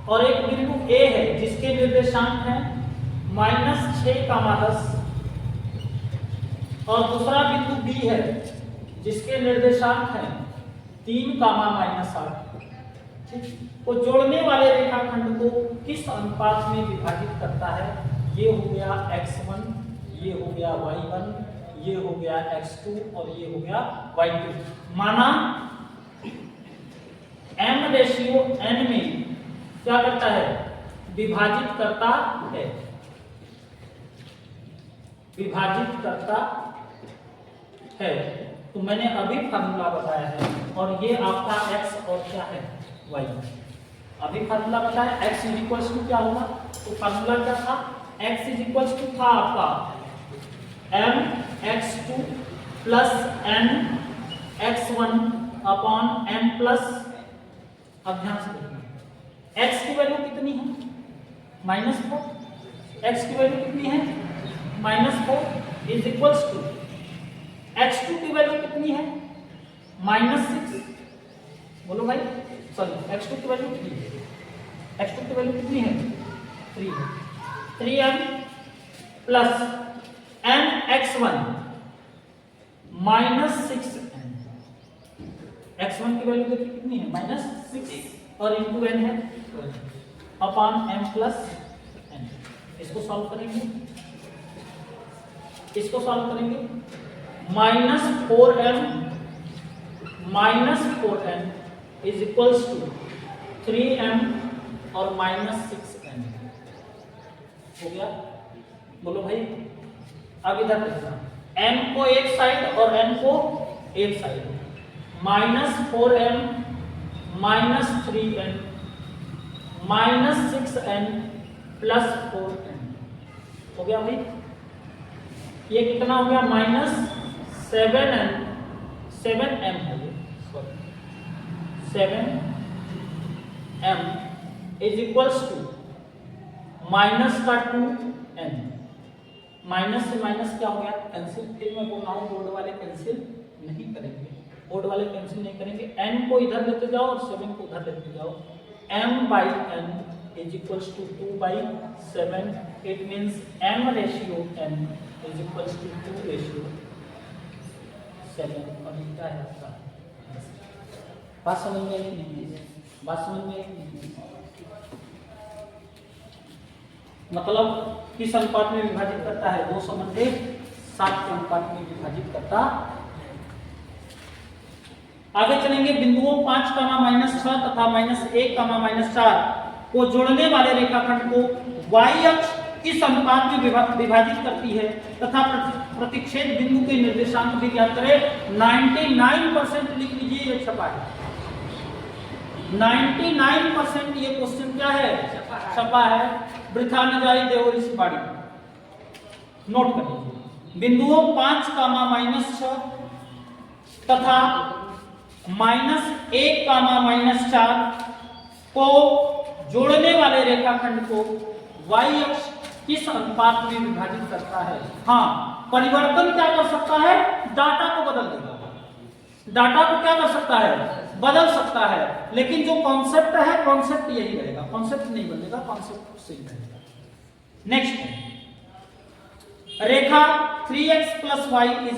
Speaker 1: और एक बिंदु A है जिसके निर्देशांक है -6,10 और दूसरा बिंदु B है जिसके निर्देशांक है 3,-8, ठीक। को जोड़ने वाले रेखाखंड को किस अनुपात में विभाजित करता है। ये हो गया x1, ये हो गया y1, ये हो गया x2 और ये हो गया y2। माना m रेशियो n में क्या करता है, विभाजित करता है, विभाजित करता है। तो मैंने अभी फार्मूला बताया है और ये आपका x और क्या है, y। अभी फार्मूला बताया x इज इक्वल्स टू क्या होगा, तो फार्मूला क्या था, x इज इक्वल्स टू था आपका mx2 plus nx1 upon m plus, अब ध्यान से देखना x की वैल्यू कितनी है, -4, x की वैल्यू कितनी है, -4 इज इक्वल्स टू x2 की वैल्यू कितनी है, -6। बोलो भाई, सॉरी x2 की वैल्यू कितनी है, x2 की वैल्यू कितनी है, 3 है। 3m plus nx1 -6n, x1 की वैल्यू देखिए कितनी है, -6 और इंटू n है अपॉन m प्लस n। इसको सॉल्व करेंगे, इसको सॉल्व करेंगे, -4m is equals to 3m और -6n हो गया। बोलो भाई, अब इधर देखना, m को एक साइड और n को एक side, -4m -3n -6n plus 4n हो गया भाई। ये कितना हो गया, -7m, 7m है ये, sorry 7m is equals to minus का 2n, माइनस से माइनस क्या हो गया, कैंसिल। फिर मैं बोल रहा हूँ बोर्ड वाले कैंसिल नहीं करेंगे, बोर्ड वाले कैंसिल नहीं करेंगे। n को इधर लेते जाओ और 7 को उधर लेते जाओ, m/n is equals to 2/7। It means m ratio n is equals to 2 ratio 7। और ये क्या है आपका, बात समझ में आई नहीं, बात समझ में आई नहीं। मतलब किस अनुपात में विभाजित करता है, 2 संबंधित 7 के अनुपात में विभाजित करता। आगे चलेंगे, बिंदुओं 5, -6 तथा -1, -4 को जोड़ने वाले रेखाखंड को y अक्ष किस अनुपात में विभाजित करती है तथा प्रतिच्छेद बिंदु के निर्देशांक भी ज्ञात करें। 99% लिख लीजिए, ये छपा है। 99% ये क्वेश्चन क्या है, छपा है। वृथा न जाए देवो ऋषि बाड़ी। नोट कर लीजिए, बिंदुओं 5, -6 तथा -1, -4 को जोड़ने वाले रेखाखंड को y अक्ष किस अनुपात में विभाजित करता है। हाँ, परिवर्तन क्या कर सकता है, डाटा को बदल देगा। डाटा को क्या कर सकता है, बदल सकता है, लेकिन जो कॉन्सेप्ट है, कॉन्सेप्ट यही रहेगा, कॉन्सेप्ट नहीं बदलेगा, कॉन्सेप्ट सेम रहेगा। नेक्स्ट, रेखा 3x + y =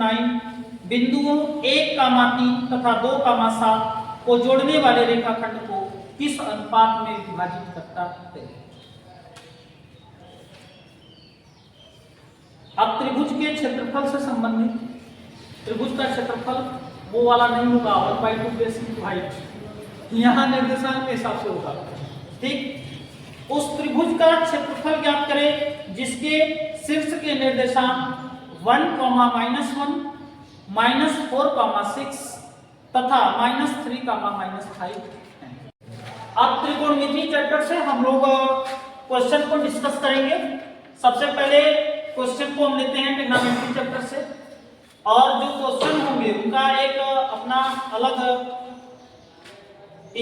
Speaker 1: 9 बिंदुओं 1, 3 तथा 2, 7 को जोड़ने वाले रेखाखंड को किस अनुपात में विभाजित करता है। अब त्रिभुज के क्षेत्रफल से संबंधित, त्रिभुज का क्षेत्रफल वो वाला नहीं होगा 1/2 बेसिक हाइट, यहाँ निर्देशांक के हिसाब से होगा। ठीक, उस त्रिभुज का क्षेत्रफल ज्ञात करें जिसके शीर्ष के निर्देशांक 1, -1, -4, 6 तथा -3, -5 हैं। अब त्रिकोणमिति चैप्टर से हम लोग क्वेश्चन को डिस्कस करेंगे। सबसे पहले क्वेश्चन को हम लेते हैं ट्रिग्नोमेट्री चैप्टर से, और जो क्वेश्चन होंगे उनका एक अपना अलग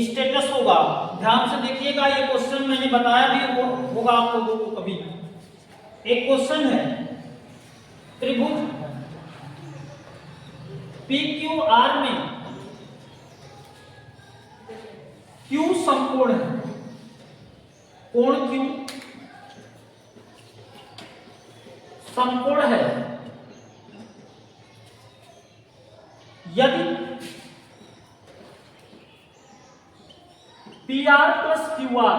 Speaker 1: स्टेटस होगा। ध्यान से देखिएगा, ये क्वेश्चन मैंने बताया भी होगा आप लोगों को कभी। एक क्वेश्चन है, त्रिभुज PQR में Q समकोण है, कोण Q समकोण है। यदि PR + QR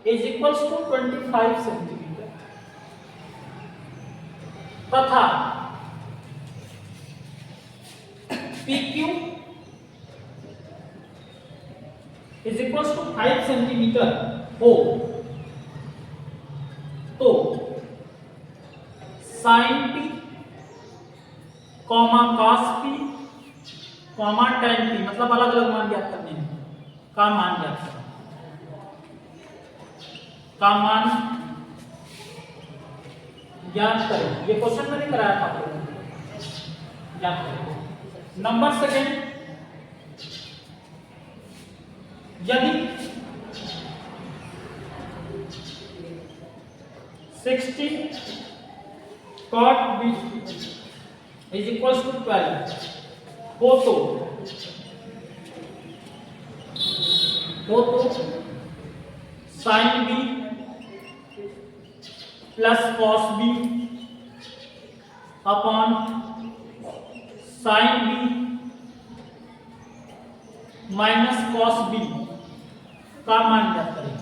Speaker 1: = 25 सेंटीमीटर तथा PQ = 5 सेंटीमीटर हो तो sin P, cos P, tan P, मतलब अलग अलग मान ज्ञात करने हैं, का मान ज्ञात करें, का मान ज्ञात करें। ये क्वेश्चन मैंने कराया था आप लोगों को, ज्ञात करें। नंबर सेकेंड, यदि 60 cot B = 12 हो तो sin B + cos B upon sin B - cos B का मान ज्ञात करें।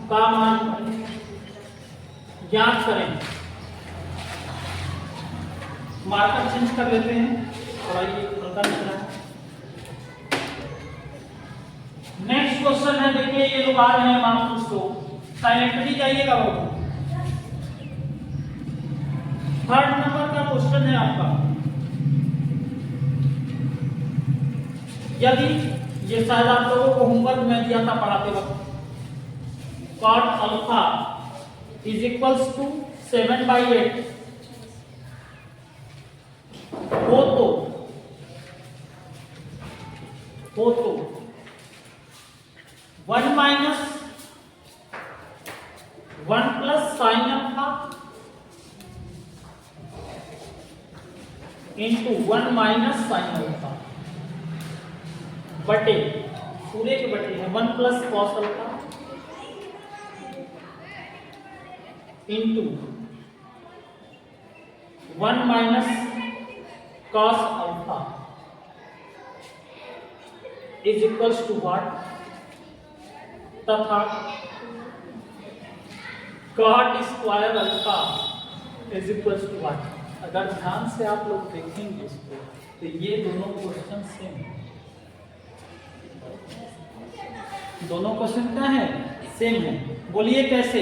Speaker 1: का मान ज्ञात करें। मार्कर चेंज कर लेते हैं, थोड़ा ये हल्का दिख रहा है। नेक्स्ट क्वेश्चन है, देखिए ये लोग आ रहे हैं मार्क्स को, साइलेंटली जाइएगा बाबू। 3rd नंबर का क्वेश्चन है आपका, यदि ये शायद आप लोगों को होमवर्क में दिया था पढ़ाते वक्त, cot alpha = 7/8 हो तो 1 - 1 + sin alpha × 1 - sin alpha बटे, पूरे के बटे है 1 + cos alpha × 1 - cos alpha = what, तथा cot square alpha is equal to what? अगर ध्यान से आप लोग देखेंगे इसको तो ये दोनों क्वेश्चन सेम है। दोनों क्वेश्चन क्या है? सेम है। बोलिए कैसे?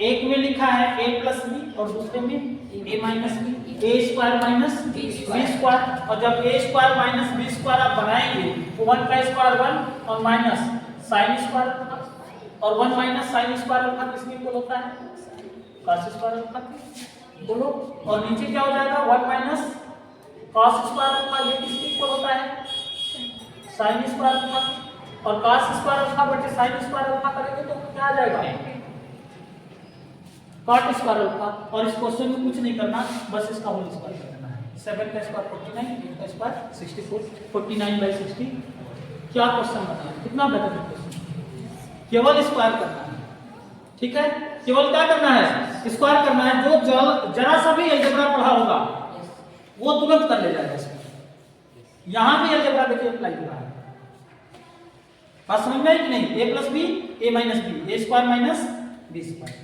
Speaker 1: एक में लिखा है a प्लस बी और दूसरे में a minus B, A square minus B square. और जब a square minus B square आप बनाएंगे तो 1 का स्क्वायर 1 और माइनस साइन स्क्वायर अल्फा, और 1 माइनस साइन स्क्वायर अल्फा किसके इक्वल होता है? cos स्क्वायर अल्फा के। बोलो, और नीचे क्या हो जाएगा? 1 माइनस cos स्क्वायर अल्फा, ये किसके इक्वल होता है? Sine square alpha. और cos स्क्वायर अल्फा बटे साइन स्क्वायर अल्फा करेंगे तो क्या आ जाएगा? cot square alpha. और इस क्वेश्चन में कुछ नहीं करना, बस इसका होल स्क्वायर कर देना है। 7 का स्क्वायर 49, 8 का स्क्वायर 64, 49/60। क्या क्वेश्चन बना है? कितना बेहतर क्वेश्चन। केवल स्क्वायर करना है, ठीक है? केवल क्या करना है? स्क्वायर करना है। जो जरा सा भी अलजेब्रा पढ़ा होगा वो तुरंत कर ले जाएगा इसमें। यहां भी अलजेब्रा देखिए अप्लाई हो रहा है। बात समझ में आई कि नहीं? a plus b, a minus B, A square minus B square.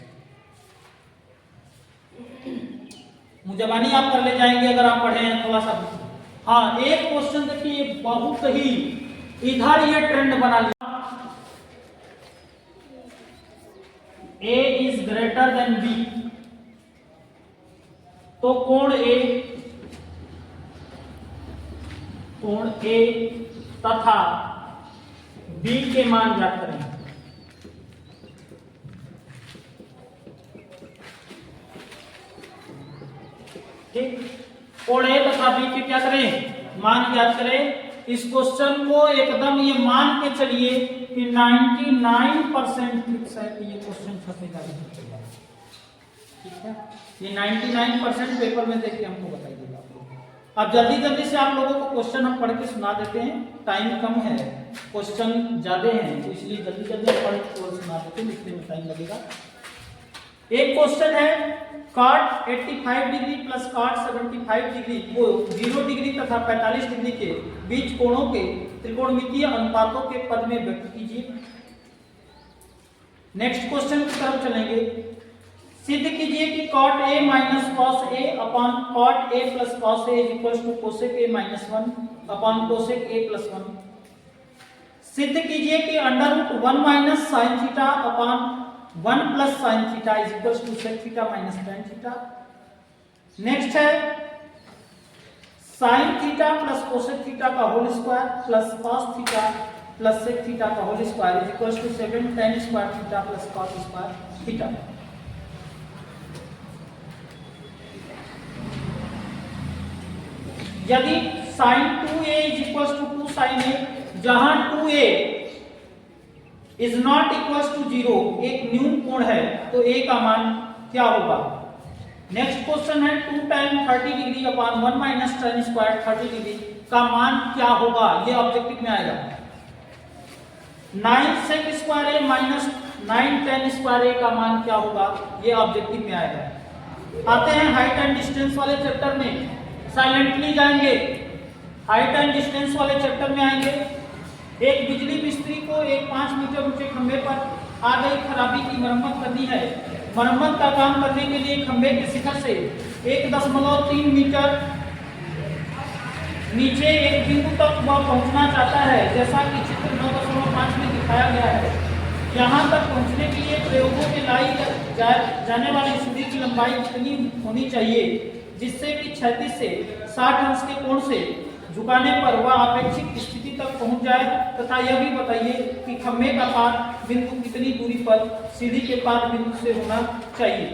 Speaker 1: मुजबानी आप कर ले जाएंगे अगर आप पढ़े हैं थोड़ा सा। हाँ, एक क्वेश्चन देखिए बहुत ही इधर ये ट्रेंड बना लिया। a is greater than b, तो कोण a तथा b के मान ज्ञात करें। ठीक, कोण a तथा b के क्या करें? मान ज्ञात करें। इस क्वेश्चन को एकदम ये मान के चलिए कि 99% फिक्स है कि ये क्वेश्चन फंसेगा। ठीक है, ये 99% पेपर में देख के हमको बताइएगा। अब जल्दी जल्दी से आप लोगों को क्वेश्चन हम पढ़ के सुना देते हैं। टाइम कम है, क्वेश्चन ज्यादा हैं, तो इसलिए जल्दी जल्दी पढ़ के सुना देते हैं, लिखने में टाइम लगेगा। एक क्वेश्चन है, cot 85 degree plus cot 75 degree को 0 डिग्री तथा 45 डिग्री के बीच कोणों के त्रिकोणमितीय अनुपातों के पद में व्यक्त कीजिए। नेक्स्ट क्वेश्चन की तरफ चलेंगे। सिद्ध कीजिए कि cot a minus cos a upon cot a plus cos a is equal to cosec a minus 1 upon cosec a plus 1। सिद्ध कीजिए कि under root 1 minus sine theta upon 1 plus sine theta is equal to sec theta minus tan theta. Next है sine theta plus cosec theta का whole square plus cos theta plus sec theta का whole square is equal to 7 tan square theta plus cos square theta. यदि sin 2a is equal to 2 sin a, जहां 2a is not equal to 0 एक न्यून कोण है, तो a का मान क्या होगा? नेक्स्ट क्वेश्चन है 2 tan 30 degree upon 1 minus tan square 30 degree का मान क्या होगा? ये ऑब्जेक्टिव में आएगा। 9 sec square a minus 9 tan square a का मान क्या होगा? ये ऑब्जेक्टिव में आएगा। आते हैं हाइट एंड डिस्टेंस वाले चैप्टर में। साइलेंटली जाएंगे, हाइट एंड डिस्टेंस वाले चैप्टर में आएंगे। एक बिजली मिस्त्री को एक 5 मीटर ऊंचे खंभे पर आ गई खराबी की मरम्मत करनी है। मरम्मत का काम करने के लिए खंभे के शिखर से 1.3 मीटर नीचे एक बिंदु तक वह पहुंचना चाहता है, जैसा कि चित्र 9.5 में दिखाया गया है। यहाँ तक पहुंचने के लिए प्रयोगों में लाई जाने वाली सीढ़ी की लंबाई कितनी होनी चाहिए जिससे कि क्षैतिज से 60 अंश के कोण से झुकाने पर वह अपेक्षित स्थिति तक पहुंच जाए, तथा यह भी बताइए कि खंभे का पाद बिंदु कितनी दूरी पर सीढ़ी के पाद बिंदु से होना चाहिए।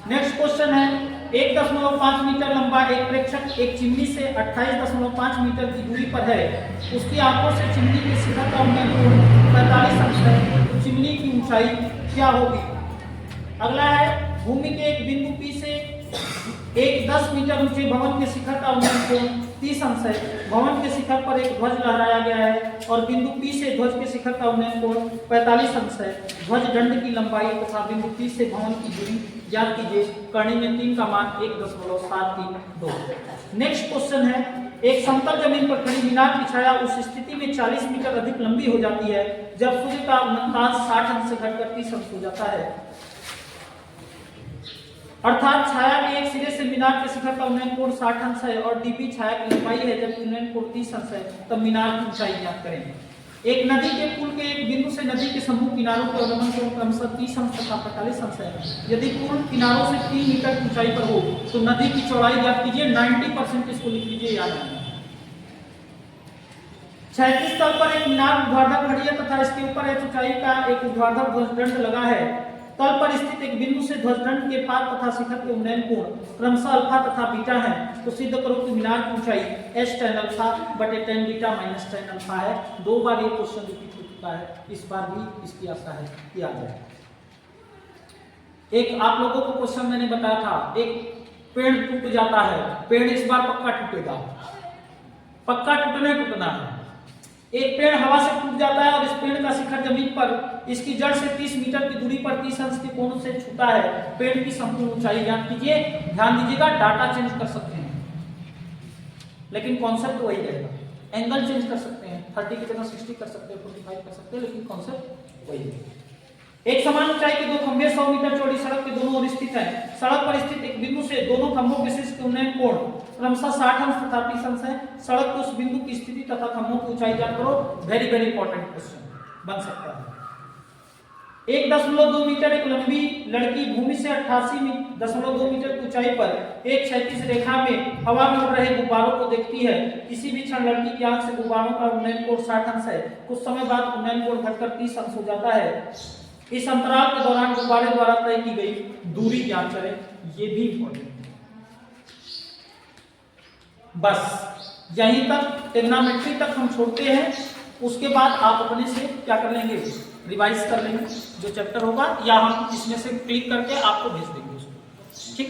Speaker 1: नेक्स्ट क्वेश्चन है 1.5 मीटर लंबा एक प्रेक्षक एक चिमनी से 28.5 मीटर की दूरी पर है। उसकी आंखों से चिमनी के शिखर का कोण 45 अंश है, तो चिमनी की ऊंचाई क्या होगी? अगला है भूमि के एक बिंदु P से एक 10 मीटर ऊंचे भवन के शिखर का उन्नयन कोण 30 अंश है। भवन के शिखर पर एक ध्वज लहराया गया है और बिंदु P से ध्वज के शिखर का उन्नयन कोण 45 अंश है। ध्वज दंड की लंबाई तथा बिंदु P से भवन की दूरी ज्ञात कीजिए। करनी में 3 का मान 1.732। नेक्स्ट क्वेश्चन है एक समतल जमीन पर खड़ी मीनार की छाया उस स्थिति में 40 मीटर अधिक लंबी हो जाती है जब सूर्य का अवकाश 60 अंश से घटकर 30 अंश हो जाता है। अर्थात छाया के एक सिरे से मीनार के शिखर का उन्नयन कोण 60 अंश है और डीपी छाया की लंबाई है, जबकि उन्नयन कोण 30 अंश है। तब मीनार की ऊंचाई ज्ञात करें। एक नदी के पुल के एक बिंदु से नदी के समूह किनारों के अवलंबन कोण क्रमशः 30 अंश तथा 45 अंश है। यदि पुल किनारों से 3 मीटर की ऊंचाई पर हो तो नदी की चौड़ाई ज्ञात कीजिए। 90% इसको लिख लीजिए, याद रखना। 36 तल पर एक मीनार ऊर्ध्वाधर खड़ी है तथा इसके ऊपर एक ऊंचाई का एक ऊर्ध्वाधर ध्वजदंड लगा है। तल पर स्थित एक बिंदु से ध्वजदंड के पात तथा शिखर के उन्नयन कोण क्रमशः अल्फा तथा बीटा है। तो सिद्ध करो कि मीनार की ऊंचाई h tan अल्फा बटे tan beta minus tan alpha है। 2 बार ये क्वेश्चन रिपीट हो चुका है, इस बार भी इसकी आशा है कि आ जाए। एक आप लोगों को क्वेश्चन मैंने बताया था, एक पेड़ टूट जाता है, पेड़ इस बार पक्का टूटेगा, पक्का टूटना है। एक पेड़ हवा से टूट जाता है और इस पेड़ का शिखर जमीन पर इसकी जड़ से 30 मीटर की दूरी पर 30 अंश के कोण से छूता है। पेड़ की संपूर्ण ऊंचाई ज्ञात कीजिए। ध्यान दीजिएगा, डाटा चेंज कर सकते हैं लेकिन कॉन्सेप्ट वही रहेगा। एंगल चेंज कर सकते हैं, 30 की जगह 60 कर सकते हैं, 45 कर सकते हैं, लेकिन कॉन्सेप्ट वही है। एक समान ऊंचाई के दो खंभे 100 मीटर चौड़ी सड़क के दोनों ओर स्थित हैं। सड़क पर स्थित एक बिंदु से दोनों खंभों के शीर्ष के उन्नयन कोण क्रमशः 60 अंश तथा 30 अंश है। सड़क के उस बिंदु की स्थिति तथा खंभों की ऊंचाई ज्ञात करो। वेरी वेरी इंपॉर्टेंट क्वेश्चन बन सकता है। 1.2 मीटर एक लंबी लड़की भूमि से 88.2 मीटर की ऊंचाई पर एक क्षैतिज रेखा में हवा में उड़ रहे गुब्बारों को देखती है। किसी भी क्षण लड़की की आंख से गुब्बारों का उन्नयन कोण 60 अंश है। कुछ समय बाद उन्नयन कोण घटकर 30 अंश हो जाता है। इस अंतराल के दौरान गुब्बारे द्वारा तय की गई दूरी ज्ञात करें। ये भी इंपॉर्टेंट है। बस यहीं तक ट्रिग्नोमेट्री तक हम छोड़ते हैं। उसके बाद आप अपने से क्या कर लेंगे, रिवाइज कर लेंगे जो चैप्टर होगा, या हम इसमें से क्लिक करके आपको भेज देंगे उसको। ठीक।